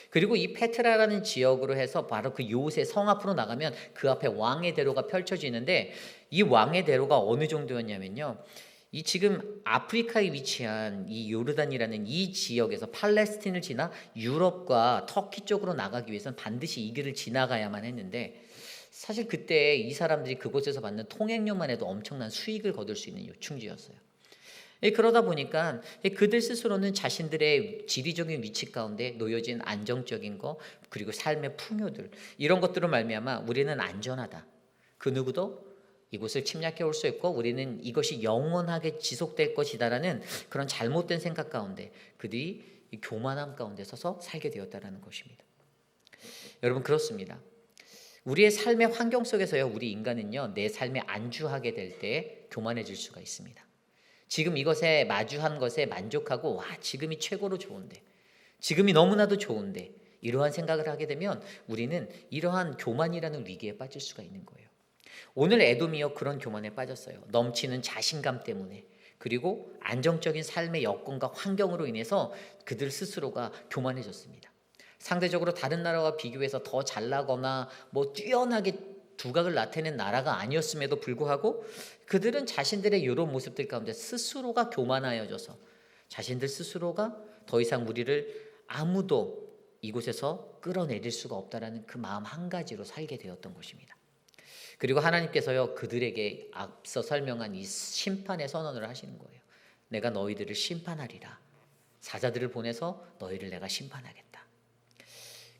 그리고 이 페트라라는 지역으로 해서 바로 그 요새 성 앞으로 나가면 그 앞에 왕의 대로가 펼쳐지는데 이 왕의 대로가 어느 정도였냐면요. 이 지금 아프리카에 위치한 이 요르단이라는 이 지역에서 팔레스틴을 지나 유럽과 터키 쪽으로 나가기 위해서는 반드시 이 길을 지나가야만 했는데 사실 그때 이 사람들이 그곳에서 받는 통행료만 해도 엄청난 수익을 거둘 수 있는 요충지였어요. 그러다 보니까 그들 스스로는 자신들의 지리적인 위치 가운데 놓여진 안정적인 거 그리고 삶의 풍요들 이런 것들로 말미암아 우리는 안전하다. 그 누구도 이곳을 침략해 올 수 있고 우리는 이것이 영원하게 지속될 것이다라는 그런 잘못된 생각 가운데 그들이 교만함 가운데 서서 살게 되었다라는 것입니다. 여러분 그렇습니다. 우리의 삶의 환경 속에서요. 우리 인간은요. 내 삶에 안주하게 될 때 교만해질 수가 있습니다. 지금 이것에 마주한 것에 만족하고 지금이 최고로 좋은데 지금이 너무나도 좋은데 이러한 생각을 하게 되면 우리는 이러한 교만이라는 위기에 빠질 수가 있는 거예요. 오늘 에돔이요 그런 교만에 빠졌어요. 넘치는 자신감 때문에 그리고 안정적인 삶의 여건과 환경으로 인해서 그들 스스로가 교만해졌습니다. 상대적으로 다른 나라와 비교해서 더 잘나거나 뛰어나게 두각을 나타낸 나라가 아니었음에도 불구하고 그들은 자신들의 이런 모습들 가운데 스스로가 교만하여져서 자신들 스스로가 더 이상 우리를 아무도 이곳에서 끌어내릴 수가 없다라는 그 마음 한 가지로 살게 되었던 것입니다. 그리고 하나님께서요 그들에게 앞서 설명한 이 심판의 선언을 하시는 거예요. 내가 너희들을 심판하리라. 사자들을 보내서 너희를 내가 심판하겠다.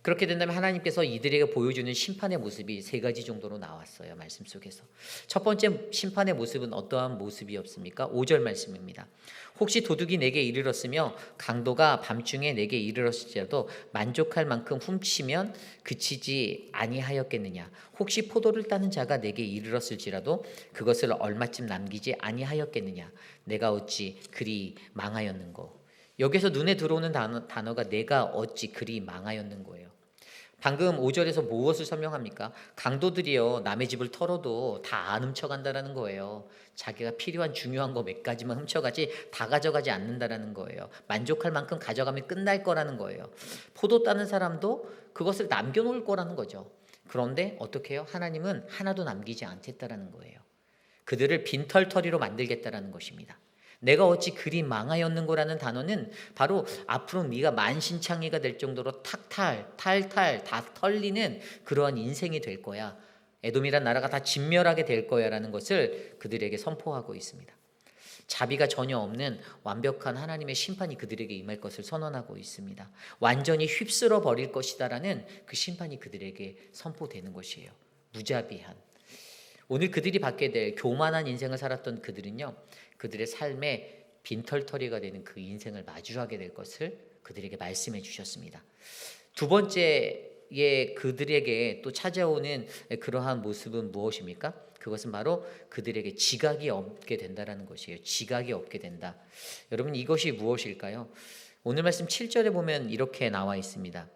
그렇게 된다면 하나님께서 이들에게 보여주는 심판의 모습이 세 가지 정도로 나왔어요. 말씀 속에서. 첫 번째 심판의 모습은 어떠한 모습이었습니까? 5절 말씀입니다. 혹시 도둑이 내게 이르렀으며 강도가 밤중에 내게 이르렀을지라도 만족할 만큼 훔치면 그치지 아니하였겠느냐. 혹시 포도를 따는 자가 내게 이르렀을지라도 그것을 얼마쯤 남기지 아니하였겠느냐. 내가 어찌 그리 망하였는고. 여기서 눈에 들어오는 단어가 내가 어찌 그리 망하였는 거예요. 방금 5절에서 무엇을 설명합니까? 강도들이요 남의 집을 털어도 다 안 훔쳐간다라는 거예요. 자기가 필요한 중요한 거 몇 가지만 훔쳐가지 다 가져가지 않는다라는 거예요. 만족할 만큼 가져가면 끝날 거라는 거예요. 포도 따는 사람도 그것을 남겨놓을 거라는 거죠. 그런데 어떻게 해요? 하나님은 하나도 남기지 않겠다라는 거예요. 그들을 빈털터리로 만들겠다라는 것입니다. 내가 어찌 그리 망하였는고라는 단어는 바로 앞으로 네가 만신창이가 될 정도로 탈탈 다 털리는 그러한 인생이 될 거야. 에돔이란 나라가 다 진멸하게 될 거야 라는 것을 그들에게 선포하고 있습니다. 자비가 전혀 없는 완벽한 하나님의 심판이 그들에게 임할 것을 선언하고 있습니다. 완전히 휩쓸어 버릴 것이다라는 그 심판이 그들에게 선포되는 것이에요. 무자비한. 오늘 그들이 받게 될 교만한 인생을 살았던 그들은요, 그들의 삶에 빈털터리가 되는 그 인생을 마주하게 될 것을 그들에게 말씀해 주셨습니다. 두 번째에 그들에게 또 찾아오는 그러한 모습은 무엇입니까? 그것은 바로 그들에게 지각이 없게 된다라는 것이에요. 지각이 없게 된다. 여러분, 이것이 무엇일까요? 오늘 말씀 7절에 보면 이렇게 나와 있습니다.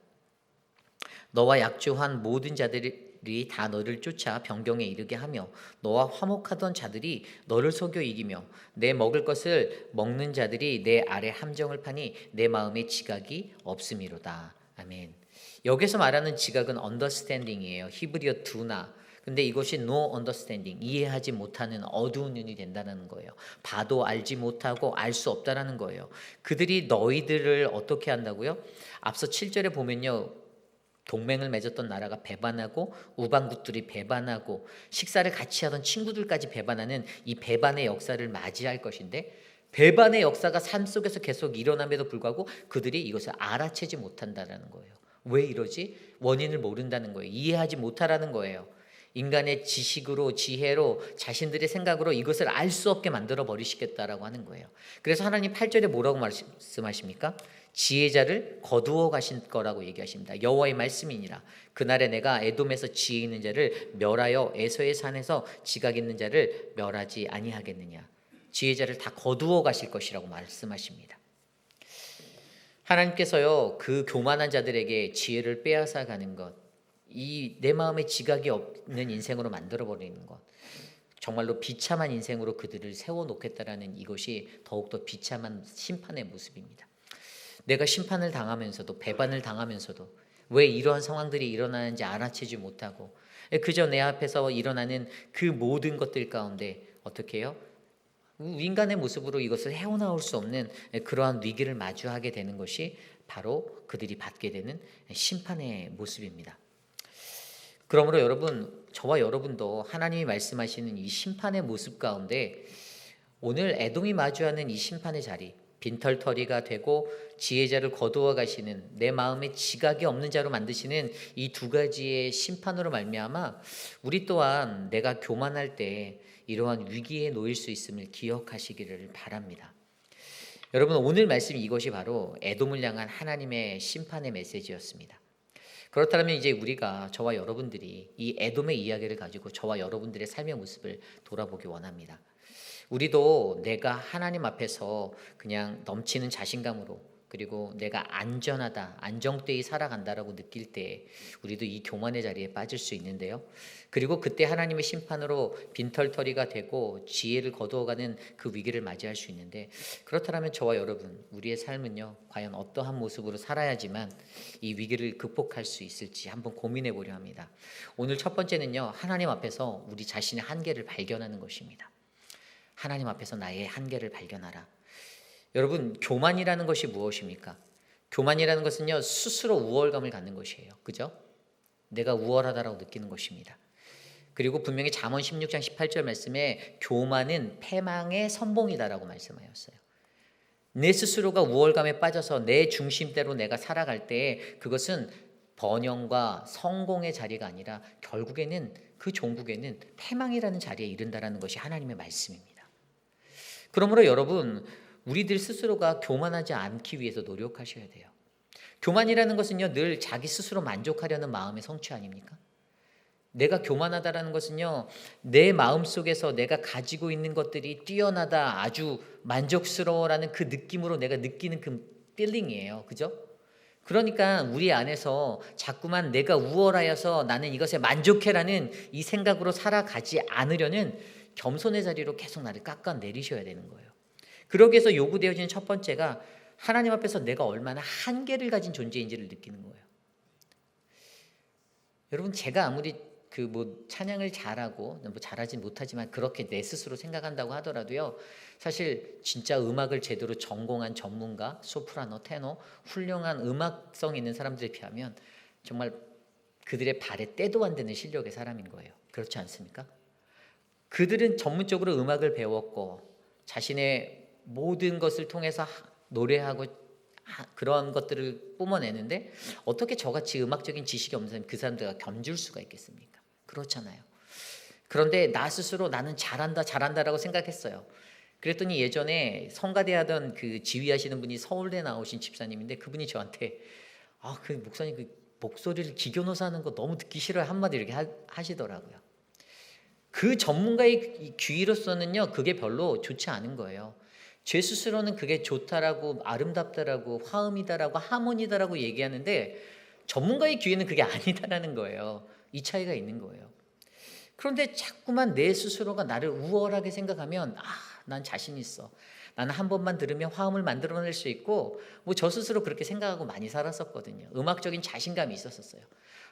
너와 약조한 모든 자들이 다 너를 쫓아 변경에 이르게 하며 너와 화목하던 자들이 너를 속여 이기며 내 먹을 것을 먹는 자들이 내 아래 함정을 파니 내 마음에 지각이 없음이로다. 아멘. 여기서 말하는 지각은 understanding이에요. 히브리어 두나. 근데 이것이 no understanding, 이해하지 못하는 어두운 눈이 된다는 거예요. 봐도 알지 못하고 알 수 없다라는 거예요. 그들이 너희들을 어떻게 한다고요? 앞서 7절에 보면요, 동맹을 맺었던 나라가 배반하고 우방국들이 배반하고 식사를 같이 하던 친구들까지 배반하는 이 배반의 역사를 맞이할 것인데, 배반의 역사가 삶 속에서 계속 일어남에도 불구하고 그들이 이것을 알아채지 못한다라는 거예요. 왜 이러지? 원인을 모른다는 거예요. 이해하지 못하라는 거예요. 인간의 지식으로, 지혜로, 자신들의 생각으로 이것을 알 수 없게 만들어 버리시겠다라고 하는 거예요. 그래서 하나님 8절에 뭐라고 말씀하십니까? 지혜자를 거두어 가신 거라고 얘기하십니다. 여호와의 말씀이니라. 그날에 내가 에돔에서 지혜 있는 자를 멸하여 에서의 산에서 지각 있는 자를 멸하지 아니하겠느냐. 지혜자를 다 거두어 가실 것이라고 말씀하십니다. 하나님께서요, 그 교만한 자들에게 지혜를 빼앗아 가는 것, 이 내 마음에 지각이 없는 인생으로 만들어 버리는 것, 정말로 비참한 인생으로 그들을 세워놓겠다라는 이것이 더욱더 비참한 심판의 모습입니다. 내가 심판을 당하면서도, 배반을 당하면서도 왜 이러한 상황들이 일어나는지 알아채지 못하고 그저 내 앞에서 일어나는 그 모든 것들 가운데 어떻게 해요? 인간의 모습으로 이것을 헤어나올 수 없는 그러한 위기를 마주하게 되는 것이 바로 그들이 받게 되는 심판의 모습입니다. 그러므로 여러분, 저와 여러분도 하나님이 말씀하시는 이 심판의 모습 가운데 오늘 에돔이 마주하는 이 심판의 자리, 빈털터리가 되고 지혜자를 거두어 가시는, 내 마음에 지각이 없는 자로 만드시는 이 두 가지의 심판으로 말미암아 우리 또한 내가 교만할 때 이러한 위기에 놓일 수 있음을 기억하시기를 바랍니다. 여러분, 오늘 말씀 이것이 바로 에돔을 향한 하나님의 심판의 메시지였습니다. 그렇다면 이제 우리가, 저와 여러분들이 이 에돔의 이야기를 가지고 저와 여러분들의 삶의 모습을 돌아보기 원합니다. 우리도 내가 하나님 앞에서 그냥 넘치는 자신감으로, 그리고 내가 안전하다, 안정되이 살아간다라고 느낄 때 우리도 이 교만의 자리에 빠질 수 있는데요. 그리고 그때 하나님의 심판으로 빈털터리가 되고 지혜를 거두어가는 그 위기를 맞이할 수 있는데, 그렇다면 저와 여러분, 우리의 삶은요, 과연 어떠한 모습으로 살아야지만 이 위기를 극복할 수 있을지 한번 고민해 보려 합니다. 오늘 첫 번째는요, 하나님 앞에서 우리 자신의 한계를 발견하는 것입니다. 하나님 앞에서 나의 한계를 발견하라. 여러분, 교만이라는 것이 무엇입니까? 교만이라는 것은요, 스스로 우월감을 갖는 것이에요. 그죠? 내가 우월하다라고 느끼는 것입니다. 그리고 분명히 잠언 16장 18절 말씀에 교만은 패망의 선봉이다라고 말씀하였어요. 내 스스로가 우월감에 빠져서 내 중심대로 내가 살아갈 때 그것은 번영과 성공의 자리가 아니라 결국에는 그 종국에는 패망이라는 자리에 이른다라는 것이 하나님의 말씀입니다. 그러므로 여러분, 우리들 스스로가 교만하지 않기 위해서 노력하셔야 돼요. 교만이라는 것은요, 늘 자기 스스로 만족하려는 마음의 성취 아닙니까? 내가 교만하다라는 것은요, 내 마음속에서 내가 가지고 있는 것들이 뛰어나다, 아주 만족스러워라는 그 느낌으로 내가 느끼는 그 필링이에요. 그죠? 그러니까 우리 안에서 자꾸만 내가 우월하여서 나는 이것에 만족해라는 이 생각으로 살아가지 않으려는 겸손의 자리로 계속 나를 깎아내리셔야 되는 거예요. 그러기 위해서 요구되어지는 첫 번째가 하나님 앞에서 내가 얼마나 한계를 가진 존재인지를 느끼는 거예요. 여러분, 제가 아무리 찬양을 잘하고 잘하진 못하지만 그렇게 내 스스로 생각한다고 하더라도요, 사실 진짜 음악을 제대로 전공한 전문가, 소프라노, 테너, 훌륭한 음악성 있는 사람들에 비하면 정말 그들의 발에 때도 안 되는 실력의 사람인 거예요. 그렇지 않습니까? 그들은 전문적으로 음악을 배웠고 자신의 모든 것을 통해서 노래하고 그런 것들을 뿜어내는데 어떻게 저같이 음악적인 지식이 없는 사람이 그 사람들과 견줄 수가 있겠습니까? 그렇잖아요. 그런데 나 스스로 나는 잘한다라고 생각했어요. 그랬더니 예전에 성가대 하던 그 지휘하시는 분이 서울대 나오신 집사님인데 그분이 저한테 그 목사님 그 목소리를 기교노사 하는 거 너무 듣기 싫어요. 한마디 이렇게 하시더라고요. 그 전문가의 귀로서는요 그게 별로 좋지 않은 거예요. 제 스스로는 그게 좋다라고 아름답다라고 화음이다라고 하모니다라고 얘기하는데 전문가의 귀에는 그게 아니다라는 거예요. 이 차이가 있는 거예요. 그런데 자꾸만 내 스스로가 나를 우월하게 생각하면 난 자신 있어. 나는 한 번만 들으면 화음을 만들어낼 수 있고 뭐 저 스스로 그렇게 생각하고 많이 살았었거든요. 음악적인 자신감이 있었어요.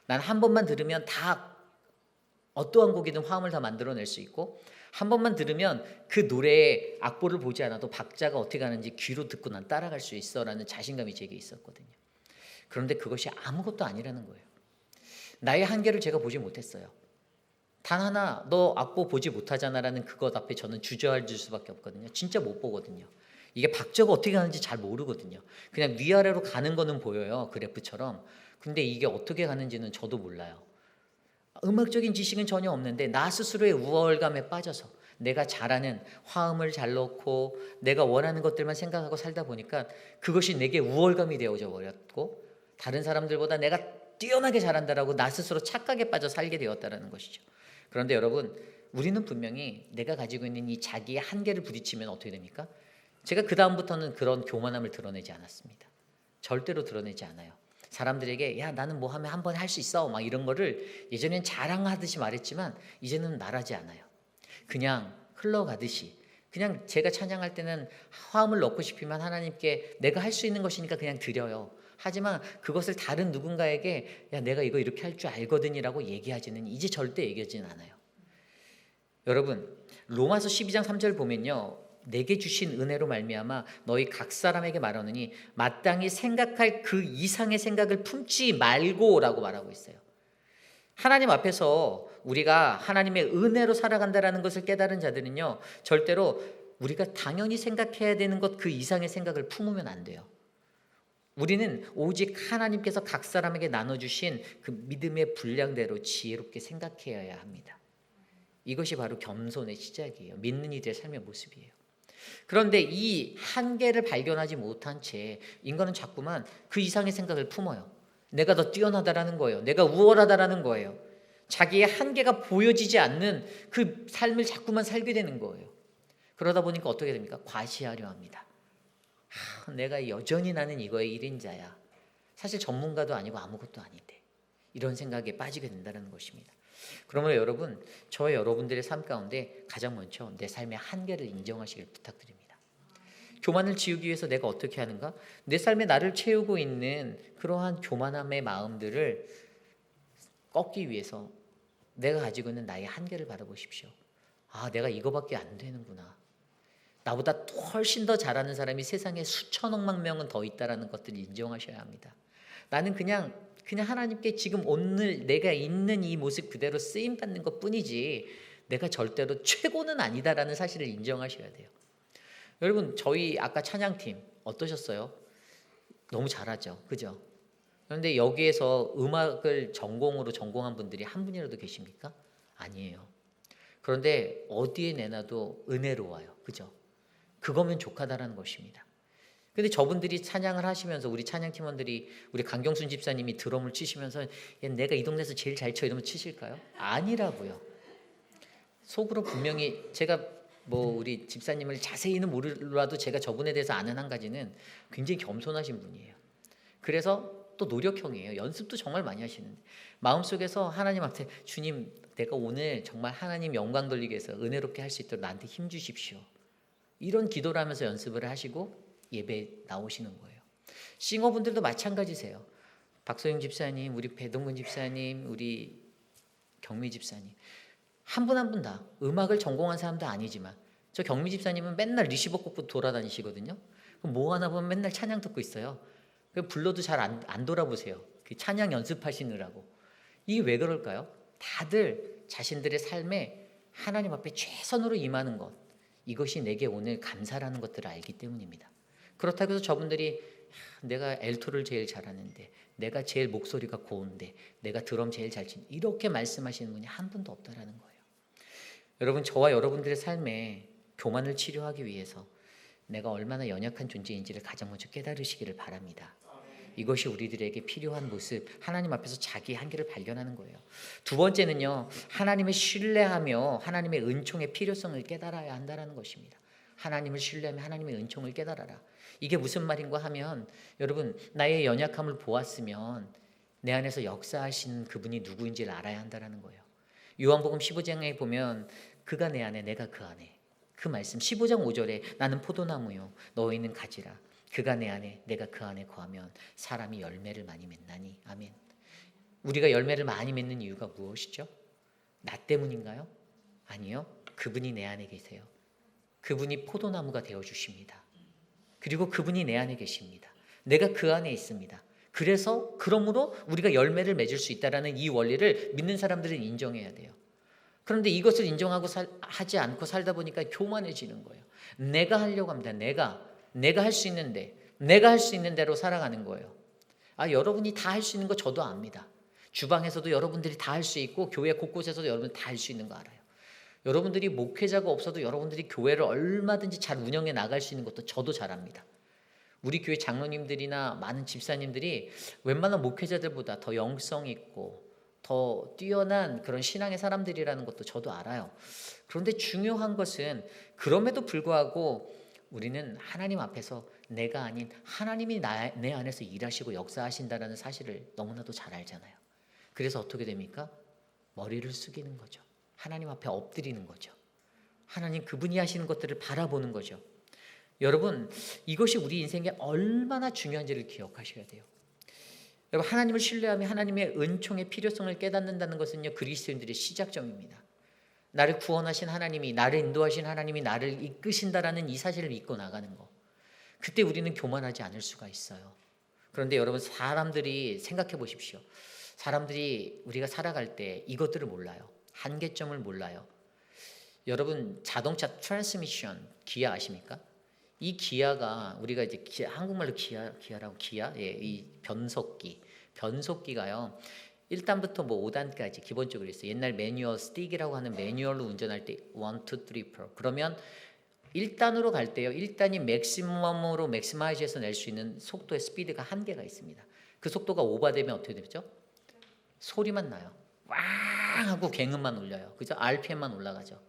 난 한 번만 들으면 다 어떠한 곡이든 화음을 다 만들어낼 수 있고 한 번만 들으면 그 노래의 악보를 보지 않아도 박자가 어떻게 가는지 귀로 듣고 난 따라갈 수 있어라는 자신감이 제게 있었거든요. 그런데 그것이 아무것도 아니라는 거예요. 나의 한계를 제가 보지 못했어요. 단 하나 너 악보 보지 못하잖아라는 그것 앞에 저는 주저앉을 수밖에 없거든요. 진짜 못 보거든요. 이게 박자가 어떻게 가는지 잘 모르거든요. 그냥 위아래로 가는 거는 보여요. 그래프처럼. 근데 이게 어떻게 가는지는 저도 몰라요. 음악적인 지식은 전혀 없는데 나 스스로의 우월감에 빠져서 내가 잘하는 화음을 잘 넣고 내가 원하는 것들만 생각하고 살다 보니까 그것이 내게 우월감이 되어져 버렸고 다른 사람들보다 내가 뛰어나게 잘한다라고 나 스스로 착각에 빠져 살게 되었다는 것이죠. 그런데 여러분 우리는 분명히 내가 가지고 있는 이 자기의 한계를 부딪히면 어떻게 됩니까? 제가 그 다음부터는 그런 교만함을 드러내지 않았습니다. 절대로 드러내지 않아요. 사람들에게 야 나는 뭐 하면 한번 할 수 있어 막 이런 거를 예전엔 자랑하듯이 말했지만 이제는 말하지 않아요. 그냥 흘러가듯이 그냥 제가 찬양할 때는 화음을 넣고 싶으면 하나님께 내가 할 수 있는 것이니까 그냥 드려요. 하지만 그것을 다른 누군가에게 야 내가 이거 이렇게 할 줄 알거든이라고 얘기하지는 이제 절대 얘기하지는 않아요. 여러분 로마서 12장 3절 보면요. 내게 주신 은혜로 말미암아 너희 각 사람에게 말하느니 마땅히 생각할 그 이상의 생각을 품지 말고라고 말하고 있어요. 하나님 앞에서 우리가 하나님의 은혜로 살아간다라는 것을 깨달은 자들은요. 절대로 우리가 당연히 생각해야 되는 것 그 이상의 생각을 품으면 안 돼요. 우리는 오직 하나님께서 각 사람에게 나눠주신 그 믿음의 분량대로 지혜롭게 생각해야 합니다. 이것이 바로 겸손의 시작이에요. 믿는 이들의 삶의 모습이에요. 그런데 이 한계를 발견하지 못한 채 인간은 자꾸만 그 이상의 생각을 품어요. 내가 더 뛰어나다라는 거예요. 내가 우월하다라는 거예요. 자기의 한계가 보여지지 않는 그 삶을 자꾸만 살게 되는 거예요. 그러다 보니까 어떻게 됩니까? 과시하려 합니다. 내가 여전히 나는 이거의 1인자야. 사실 전문가도 아니고 아무것도 아닌데 이런 생각에 빠지게 된다는 것입니다. 그러면 여러분, 저와 여러분들의 삶 가운데 가장 먼저 내 삶의 한계를 인정하시길 부탁드립니다. 교만을 지우기 위해서 내가 어떻게 하는가? 내 삶에 나를 채우고 있는 그러한 교만함의 마음들을 꺾기 위해서 내가 가지고 있는 나의 한계를 바라보십시오. 내가 이거밖에 안 되는구나. 나보다 훨씬 더 잘하는 사람이 세상에 수천억만 명은 더 있다라는 것들을 인정하셔야 합니다. 나는 그냥 하나님께 지금 오늘 내가 있는 이 모습 그대로 쓰임 받는 것뿐이지 내가 절대로 최고는 아니다라는 사실을 인정하셔야 돼요. 여러분 저희 아까 찬양팀 어떠셨어요? 너무 잘하죠, 그죠? 그런데 여기에서 음악을 전공으로 전공한 분들이 한 분이라도 계십니까? 아니에요. 그런데 어디에 내놔도 은혜로워요, 그죠? 그거면 족하다라는 것입니다. 근데 저분들이 찬양을 하시면서 우리 찬양팀원들이 우리 강경순 집사님이 드럼을 치시면서 내가 이 동네에서 제일 잘 쳐 이러면 치실까요? 아니라고요. 속으로 분명히 제가 우리 집사님을 자세히는 모르라도 제가 저분에 대해서 아는 한 가지는 굉장히 겸손하신 분이에요. 그래서 또 노력형이에요. 연습도 정말 많이 하시는데 마음속에서 하나님한테 주님 내가 오늘 정말 하나님 영광 돌리기 위해서 은혜롭게 할 수 있도록 나한테 힘 주십시오. 이런 기도를 하면서 연습을 하시고 예배에 나오시는 거예요. 싱어분들도 마찬가지세요. 박소영 집사님, 우리 배동근 집사님, 우리 경미 집사님 한 분 한 분 다 음악을 전공한 사람도 아니지만 저 경미 집사님은 맨날 리시버 꽂고 돌아다니시거든요. 그럼 뭐 하나 보면 맨날 찬양 듣고 있어요. 불러도 잘 안 돌아보세요. 그 찬양 연습하시느라고. 이게 왜 그럴까요? 다들 자신들의 삶에 하나님 앞에 최선으로 임하는 것 이것이 내게 오늘 감사라는 것들을 알기 때문입니다. 그렇다고 해서 저분들이 내가 엘토를 제일 잘하는데, 내가 제일 목소리가 고운데, 내가 드럼 제일 잘 치는, 이렇게 말씀하시는 분이 한 분도 없다라는 거예요. 여러분, 저와 여러분들의 삶에 교만을 치료하기 위해서 내가 얼마나 연약한 존재인지를 가장 먼저 깨달으시기를 바랍니다. 이것이 우리들에게 필요한 모습, 하나님 앞에서 자기 한계를 발견하는 거예요. 두 번째는요, 하나님을 신뢰하며 하나님의 은총의 필요성을 깨달아야 한다는 것입니다. 하나님을 신뢰하며 하나님의 은총을 깨달아라. 이게 무슨 말인가 하면, 여러분, 나의 연약함을 보았으면 내 안에서 역사하신 그분이 누구인지를 알아야 한다는 거예요. 요한복음 15장에 보면 그가 내 안에 내가 그 안에, 그 말씀 15장 5절에 나는 포도나무요 너희는 가지라, 그가 내 안에 내가 그 안에 거하면 사람이 열매를 많이 맺나니. 아멘. 우리가 열매를 많이 맺는 이유가 무엇이죠? 나 때문인가요? 아니요. 그분이 내 안에 계세요. 그분이 포도나무가 되어주십니다. 그리고 그분이 내 안에 계십니다. 내가 그 안에 있습니다. 그러므로 우리가 열매를 맺을 수 있다는 이 원리를 믿는 사람들은 인정해야 돼요. 그런데 이것을 인정하고 하지 않고 살다 보니까 교만해지는 거예요. 내가 하려고 합니다. 내가 할 수 있는데, 내가 할 수 있는 대로 살아가는 거예요. 여러분이 다 할 수 있는 거 저도 압니다. 주방에서도 여러분들이 다 할 수 있고, 교회 곳곳에서도 여러분이 다 할 수 있는 거 알아요. 여러분들이 목회자가 없어도 여러분들이 교회를 얼마든지 잘 운영해 나갈 수 있는 것도 저도 잘 압니다. 우리 교회 장로님들이나 많은 집사님들이 웬만한 목회자들보다 더 영성 있고 더 뛰어난 그런 신앙의 사람들이라는 것도 저도 알아요. 그런데 중요한 것은, 그럼에도 불구하고 우리는 하나님 앞에서 내가 아닌 하나님이 내 안에서 일하시고 역사하신다는 사실을 너무나도 잘 알잖아요. 그래서 어떻게 됩니까? 머리를 숙이는 거죠. 하나님 앞에 엎드리는 거죠. 하나님 그분이 하시는 것들을 바라보는 거죠. 여러분, 이것이 우리 인생에 얼마나 중요한지를 기억하셔야 돼요. 여러분, 하나님을 신뢰하며 하나님의 은총의 필요성을 깨닫는다는 것은요, 그리스도인들의 시작점입니다. 나를 구원하신 하나님이, 나를 인도하신 하나님이 나를 이끄신다라는 이 사실을 믿고 나가는 거. 그때 우리는 교만하지 않을 수가 있어요. 그런데 여러분, 사람들이 생각해 보십시오. 사람들이 우리가 살아갈 때 이것들을 몰라요. 한계점을 몰라요. 여러분, 자동차 트랜스미션, 기아 아십니까? 이 기아가, 우리가 이제 한국말로 기아라고, 이 변속기가요. 1단부터 뭐 5단까지 기본적으로 있어요. 옛날 매뉴얼 스틱이라고 하는 매뉴얼로 운전할 때 1, 2, 3, 4. 그러면 1단으로 갈 때요, 1단이 맥시멈으로 맥시마이즈해서 낼 수 있는 속도의 스피드가 한계가 있습니다. 그 속도가 오버되면 어떻게 되죠? 소리만 나요. 왕 하고 갱음만 울려요. 그죠? RPM만 올라가죠.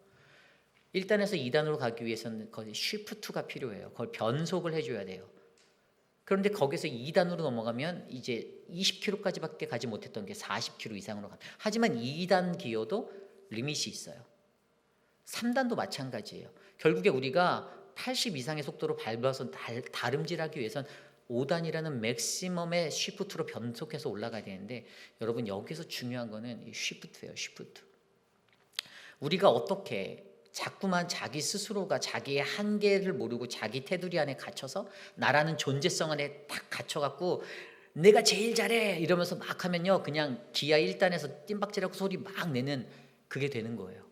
1단에서 2단으로 가기 위해서는 거기 쉬프트가 필요해요. 그걸 변속을 해줘야 돼요. 그런데 거기서 2단으로 넘어가면 이제 20km까지밖에 가지 못했던 게 40km 이상으로 갑니다. 하지만 2단 기어도 리밋이 있어요. 3단도 마찬가지예요. 결국에 우리가 80 이상의 속도로 밟아서 다름질하기 위해서는 5단이라는 맥시멈의 쉬프트로 변속해서 올라가야 되는데, 여러분, 여기서 중요한 거는 이 쉬프트예요. 쉬프트. 우리가 어떻게 자꾸만 자기 스스로가 자기의 한계를 모르고 자기 테두리 안에 갇혀서 나라는 존재성 안에 딱 갇혀갖고 내가 제일 잘해 이러면서 막 하면요, 그냥 기아 1단에서 뜀박질하고 소리 막 내는 그게 되는 거예요.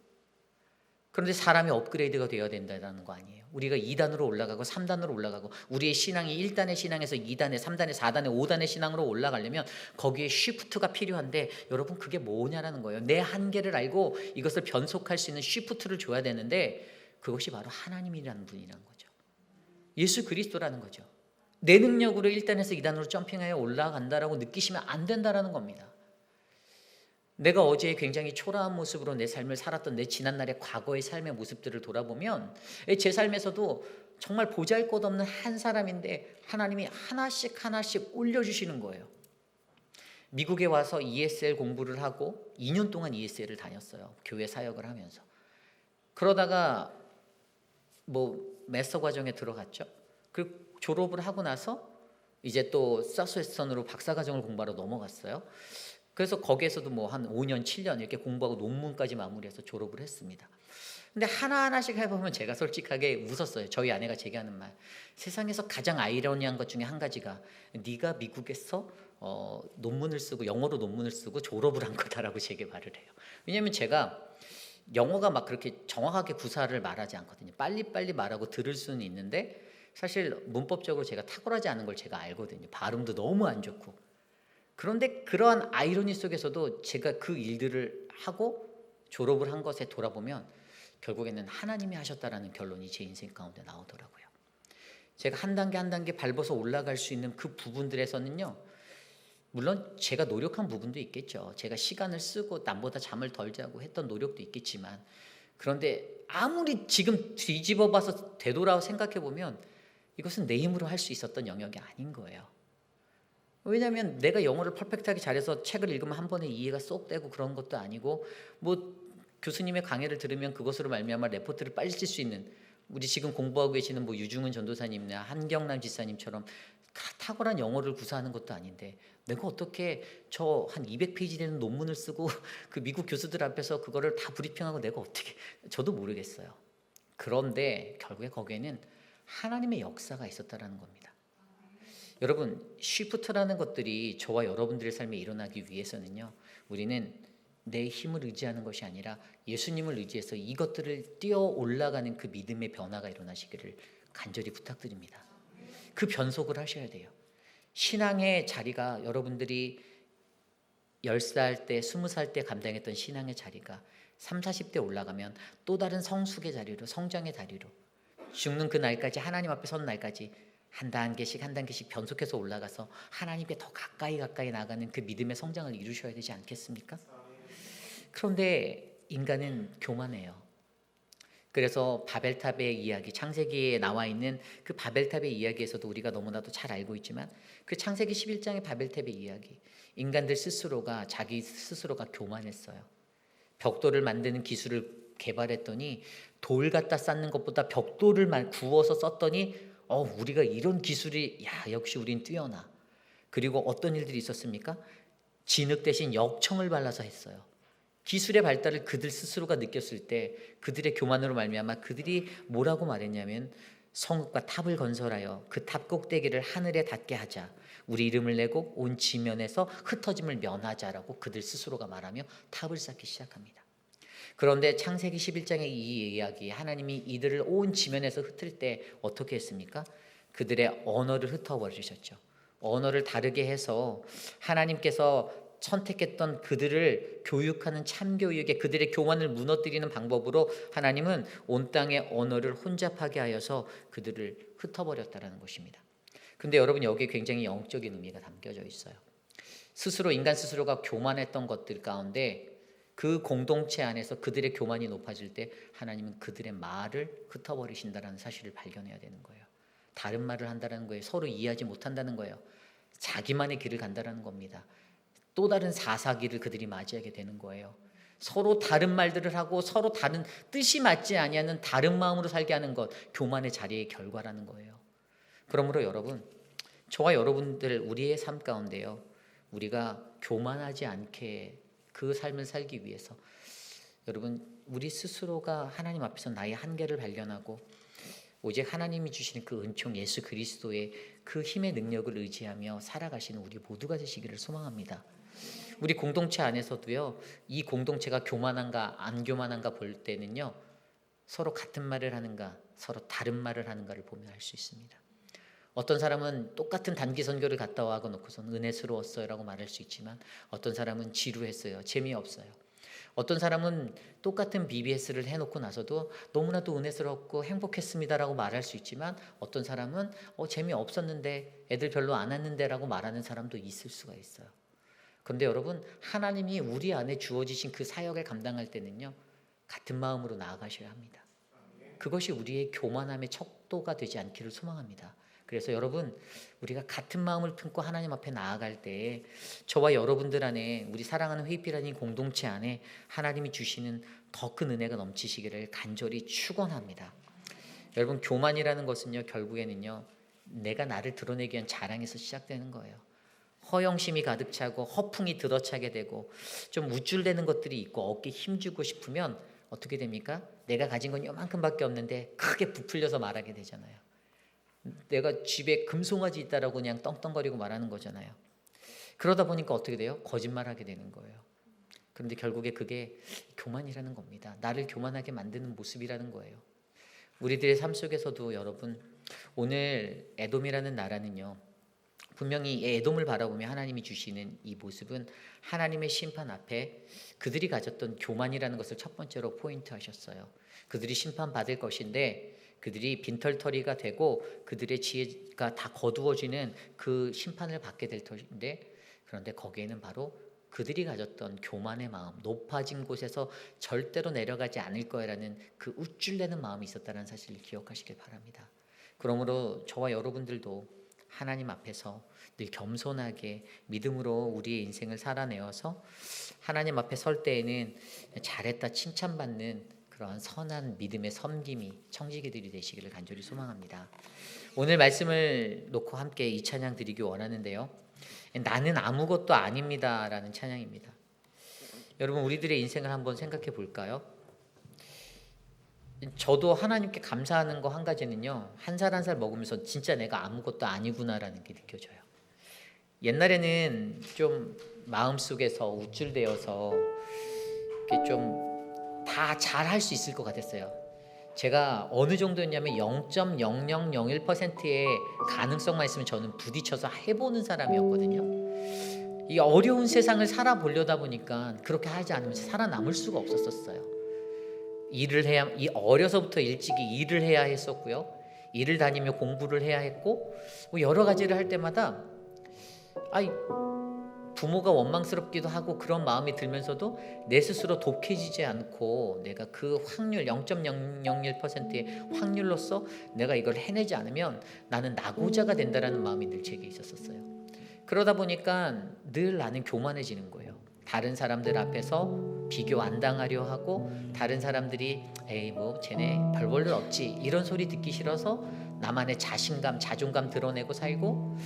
그런데 사람이 업그레이드가 되어야 된다는 거 아니에요. 우리가 2단으로 올라가고 3단으로 올라가고, 우리의 신앙이 1단의 신앙에서 2단에 3단에 4단에 5단의 신앙으로 올라가려면 거기에 쉬프트가 필요한데, 여러분, 그게 뭐냐라는 거예요. 내 한계를 알고 이것을 변속할 수 있는 쉬프트를 줘야 되는데, 그것이 바로 하나님이라는 분이라는 거죠. 예수 그리스도라는 거죠. 내 능력으로 1단에서 2단으로 점핑하여 올라간다라고 느끼시면 안 된다라는 겁니다. 내가 어제 굉장히 초라한 모습으로 내 삶을 살았던 내 지난날의 과거의 삶의 모습들을 돌아보면, 제 삶에서도 정말 보잘것없는 한 사람인데 하나님이 하나씩 올려주시는 거예요. 미국에 와서 ESL 공부를 하고 2년 동안 ESL을 다녔어요. 교회 사역을 하면서. 그러다가 뭐 마스터 과정에 들어갔죠. 그리고 졸업을 하고 나서 이제 또 사우스웨스턴으로 박사과정을 공부하러 넘어갔어요. 그래서 거기에서도 뭐 한 5년, 7년 이렇게 공부하고 논문까지 마무리해서 졸업을 했습니다. 근데 하나하나씩 해보면 제가 솔직하게 웃었어요. 저희 아내가 제게 하는 말, 세상에서 가장 아이러니한 것 중에 한 가지가 네가 미국에서 논문을 쓰고 영어로 논문을 쓰고 졸업을 한 거다라고 제게 말을 해요. 왜냐하면 제가 영어가 막 그렇게 정확하게 구사를 말하지 않거든요. 빨리빨리 말하고 들을 수는 있는데 사실 문법적으로 제가 탁월하지 않은 걸 제가 알거든요. 발음도 너무 안 좋고. 그런데 그러한 아이러니 속에서도 제가 그 일들을 하고 졸업을 한 것에 돌아보면 결국에는 하나님이 하셨다라는 결론이 제 인생 가운데 나오더라고요. 제가 한 단계 한 단계 밟아서 올라갈 수 있는 그 부분들에서는요, 물론 제가 노력한 부분도 있겠죠. 제가 시간을 쓰고 남보다 잠을 덜 자고 했던 노력도 있겠지만, 그런데 아무리 지금 뒤집어 봐서 되돌아 생각해 보면 이것은 내 힘으로 할 수 있었던 영역이 아닌 거예요. 왜냐하면 내가 영어를 퍼펙트하게 잘해서 책을 읽으면 한 번에 이해가 쏙 되고 그런 것도 아니고, 뭐 교수님의 강의를 들으면 그것으로 말미암아 레포트를 빨리 쓸 수 있는, 우리 지금 공부하고 계시는 뭐 유중은 전도사님이나 한경남 지사님처럼 탁월한 영어를 구사하는 것도 아닌데, 내가 어떻게 저 한 200페이지 되는 논문을 쓰고 그 미국 교수들 앞에서 그거를 다 브리핑하고 내가 어떻게, 저도 모르겠어요. 그런데 결국에 거기에는 하나님의 역사가 있었다라는 겁니다. 여러분, 쉬프트라는 것들이 저와 여러분들의 삶에 일어나기 위해서는요, 우리는 내 힘을 의지하는 것이 아니라 예수님을 의지해서 이것들을 뛰어 올라가는 그 믿음의 변화가 일어나시기를 간절히 부탁드립니다. 그 변속을 하셔야 돼요. 신앙의 자리가, 여러분들이 10살 때, 20살 때 감당했던 신앙의 자리가 30, 40대 올라가면 또 다른 성숙의 자리로, 성장의 자리로, 죽는 그 날까지, 하나님 앞에 선 날까지 한 단계씩 한 단계씩 변속해서 올라가서 하나님께 더 가까이 나가는 그 믿음의 성장을 이루셔야 되지 않겠습니까? 그런데 인간은 교만해요. 그래서 바벨탑의 이야기, 창세기에 나와 있는 그 바벨탑의 이야기에서도 우리가 너무나도 잘 알고 있지만, 그 창세기 11장의 바벨탑의 이야기, 인간들 스스로가, 자기 스스로가 교만했어요. 벽돌을 만드는 기술을 개발했더니 돌 갖다 쌓는 것보다 벽돌을 구워서 썼더니 우리가 이런 기술이, 역시 우린 뛰어나. 그리고 어떤 일들이 있었습니까? 진흙 대신 역청을 발라서 했어요. 기술의 발달을 그들 스스로가 느꼈을 때 그들의 교만으로 말미암아 그들이 뭐라고 말했냐면, 성읍과 탑을 건설하여 그 탑 꼭대기를 하늘에 닿게 하자, 우리 이름을 내고 온 지면에서 흩어짐을 면하자라고 그들 스스로가 말하며 탑을 쌓기 시작합니다. 그런데 창세기 11장의 이 이야기, 하나님이 이들을 온 지면에서 흩을 때 어떻게 했습니까? 그들의 언어를 흩어버리셨죠. 언어를 다르게 해서 하나님께서 선택했던 그들을 교육하는 참교육에, 그들의 교만을 무너뜨리는 방법으로 하나님은 온 땅의 언어를 혼잡하게 하여서 그들을 흩어버렸다는 것입니다. 근데 여러분, 여기에 굉장히 영적인 의미가 담겨져 있어요. 스스로, 인간 스스로가 교만했던 것들 가운데 그 공동체 안에서 그들의 교만이 높아질 때 하나님은 그들의 말을 흩어버리신다는 사실을 발견해야 되는 거예요. 다른 말을 한다는 거예요. 서로 이해하지 못한다는 거예요. 자기만의 길을 간다는 겁니다. 또 다른 사사기를 그들이 맞이하게 되는 거예요. 서로 다른 말들을 하고 서로 다른, 뜻이 맞지 아니하는 다른 마음으로 살게 하는 것, 교만의 자리의 결과라는 거예요. 그러므로 여러분, 저와 여러분들, 우리의 삶 가운데요, 우리가 교만하지 않게 그 삶을 살기 위해서 여러분, 우리 스스로가 하나님 앞에서 나의 한계를 발견하고 오직 하나님이 주시는 그 은총, 예수 그리스도의 그 힘의 능력을 의지하며 살아가시는 우리 모두가 되시기를 소망합니다. 우리 공동체 안에서도요, 이 공동체가 교만한가 안 교만한가 볼 때는요, 서로 같은 말을 하는가 서로 다른 말을 하는가를 보면 알 수 있습니다. 어떤 사람은 똑같은 단기 선교를 갔다 와서 놓고선 은혜스러웠어요 라고 말할 수 있지만, 어떤 사람은 지루했어요, 재미없어요. 어떤 사람은 똑같은 BBS를 해놓고 나서도 너무나도 은혜스럽고 행복했습니다 라고 말할 수 있지만, 어떤 사람은 재미없었는데, 애들 별로 안 왔는데 라고 말하는 사람도 있을 수가 있어요. 그런데 여러분, 하나님이 우리 안에 주어지신 그 사역을 감당할 때는요, 같은 마음으로 나아가셔야 합니다. 그것이 우리의 교만함의 척도가 되지 않기를 소망합니다. 그래서 여러분, 우리가 같은 마음을 품고 하나님 앞에 나아갈 때 저와 여러분들 안에, 우리 사랑하는 회의피라는 공동체 안에 하나님이 주시는 더 큰 은혜가 넘치시기를 간절히 축원합니다. 여러분, 교만이라는 것은요, 결국에는요, 내가 나를 드러내기 위한 자랑에서 시작되는 거예요. 허영심이 가득 차고 허풍이 들어차게 되고 좀 우쭐대는 것들이 있고 어깨에 힘주고 싶으면 어떻게 됩니까? 내가 가진 건 요만큼밖에 없는데 크게 부풀려서 말하게 되잖아요. 내가 집에 금송아지 있다라고 그냥 떵떵거리고 말하는 거잖아요. 그러다 보니까 어떻게 돼요? 거짓말하게 되는 거예요. 그런데 결국에 그게 교만이라는 겁니다. 나를 교만하게 만드는 모습이라는 거예요. 우리들의 삶 속에서도 여러분, 오늘 에돔이라는 나라는요, 분명히 이 에돔을 바라보며 하나님이 주시는 이 모습은 하나님의 심판 앞에 그들이 가졌던 교만이라는 것을 첫 번째로 포인트하셨어요. 그들이 심판받을 것인데 그들이 빈털터리가 되고 그들의 지혜가 다 거두어지는 그 심판을 받게 될 터인데, 그런데 거기에는 바로 그들이 가졌던 교만의 마음, 높아진 곳에서 절대로 내려가지 않을 거라는 그 우쭐대는 마음이 있었다는 사실을 기억하시길 바랍니다. 그러므로 저와 여러분들도 하나님 앞에서 늘 겸손하게 믿음으로 우리의 인생을 살아내어서 하나님 앞에 설 때에는 잘했다 칭찬받는 그러한 선한 믿음의 섬김이 청지기들이 되시기를 간절히 소망합니다. 오늘 말씀을 놓고 함께 이 찬양 드리기 원하는데요, 나는 아무것도 아닙니다 라는 찬양입니다. 여러분, 우리들의 인생을 한번 생각해 볼까요? 저도 하나님께 감사하는 거 한 가지는요, 한 살 한 살 먹으면서 진짜 내가 아무것도 아니구나라는 게 느껴져요. 옛날에는 좀 마음속에서 우쭐대어서 이렇게 좀 다 잘할 수 있을 것 같았어요. 제가 어느 정도였냐면 0.0001%의 가능성만 있으면 저는 부딪혀서 해보는 사람이었거든요. 이 어려운 세상을 살아보려다 보니까 그렇게 하지 않으면 살아남을 수가 없었어요. 일을 해야, 어려서부터 일찍이 일을 해야 했었고요, 일을 다니며 공부를 해야 했고, 여러 가지를 할 때마다 부모가 원망스럽기도 하고 그런 마음이 들면서도 내 스스로 독해지지 않고 내가 그 확률 0.001%의 확률로서 내가 이걸 해내지 않으면 나는 낙오자가 된다라는 마음이 늘 제게 있었어요. 그러다 보니까 늘 나는 교만해지는 거예요. 다른 사람들 앞에서 비교 안 당하려 하고, 다른 사람들이 에이 뭐 쟤네 별 볼 일 없지 이런 소리 듣기 싫어서 나만의 자신감, 자존감 드러내고 살고,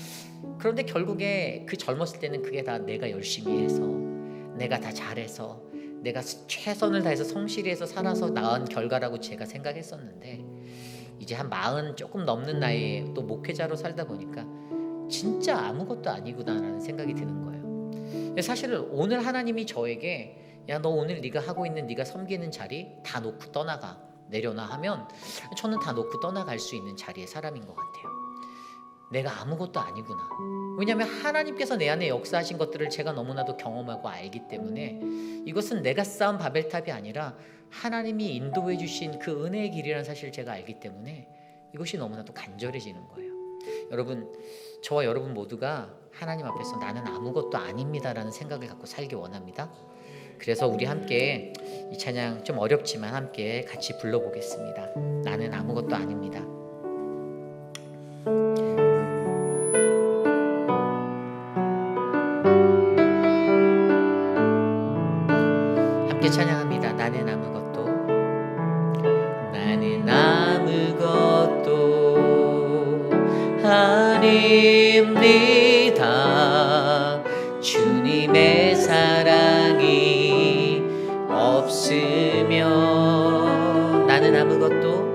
그런데 결국에 그 젊었을 때는 그게 다 내가 열심히 해서, 내가 다 잘해서, 내가 최선을 다해서 성실히 해서 살아서 나은 결과라고 제가 생각했었는데, 이제 한 40 조금 넘는 나이에 또 목회자로 살다 보니까 진짜 아무것도 아니구나라는 생각이 드는 거예요. 사실은 오늘 하나님이 저에게 야, 너 오늘 네가 하고 있는, 네가 섬기는 자리 다 놓고 떠나가, 내려놔 하면 저는 다 놓고 떠나갈 수 있는 자리의 사람인 것 같아요. 내가 아무것도 아니구나. 왜냐하면 하나님께서 내 안에 역사하신 것들을 제가 너무나도 경험하고 알기 때문에, 이것은 내가 쌓은 바벨탑이 아니라 하나님이 인도해 주신 그 은혜의 길이라는 사실을 제가 알기 때문에 이것이 너무나도 간절해지는 거예요. 여러분, 저와 여러분 모두가 하나님 앞에서 나는 아무것도 아닙니다라는 생각을 갖고 살기 원합니다. 그래서 우리 함께 이 찬양 좀 어렵지만 함께 같이 불러보겠습니다. 나는 아무것도 아닙니다. 함께 찬양합니다. 나는 아무것도 아닙니다. 주님의 사랑이 없으면 나는 아무것도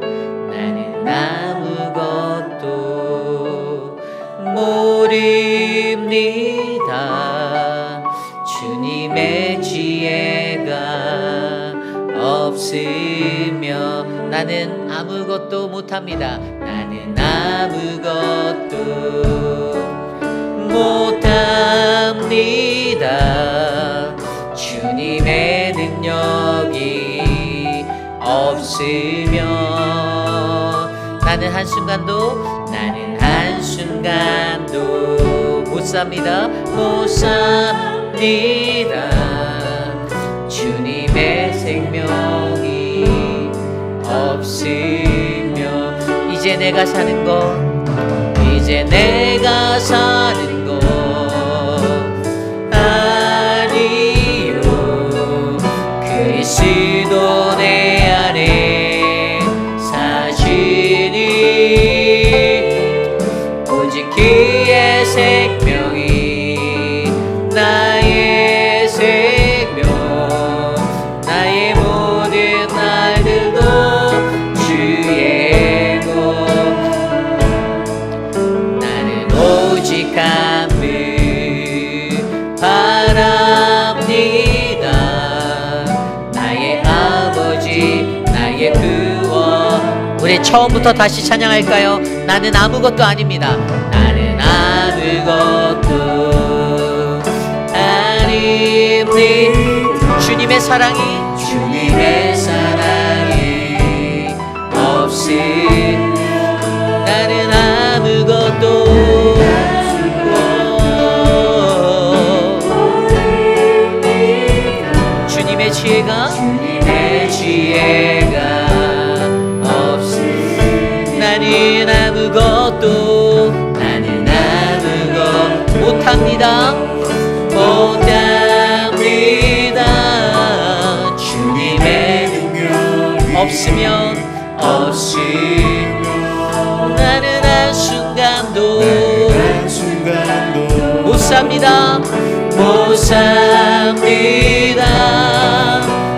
모릅니다. 주님의 지혜가 없으면 나는 아무것도 못합니다. 나는 아무것도 못합니다. 주님의 능력이 없으면 나는 한순간도 못 삽니다. 주님의 생명이 없으면 이제 내가 사는 것 아니요. 그리스도 내 안에 사시니 오직 그의 생명이 나의 생명, 나의 모든 날들도 주의 것. 나는 오직 우리 처음부터 다시 찬양할까요? 나는 아무것도 아닙니다. 나는 아무것도 아닙니다. 주님의 사랑이 없으면 나는 아무것도 주님의 지혜가 없으면 나는 아무것도 못합니다. 주님의 능력이 없으면 나는 한순간도 못 삽니다.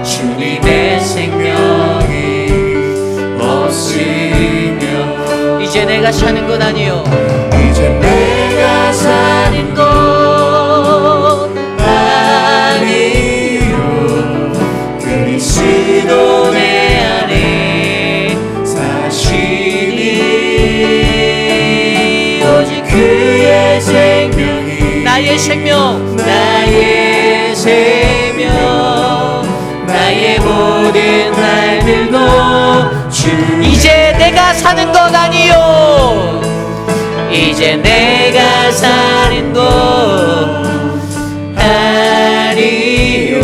주님의 생명이 없으면 이제 내가 사는 것 아니요, 이제 내가 사는 것 아니요, 그리스도 내 안에 사시니 오직 그의 생명이 나의 생명, 나의 모든 날들도 이제 내가 사는 것 아니요, 이제 내가 사는 것 아니요,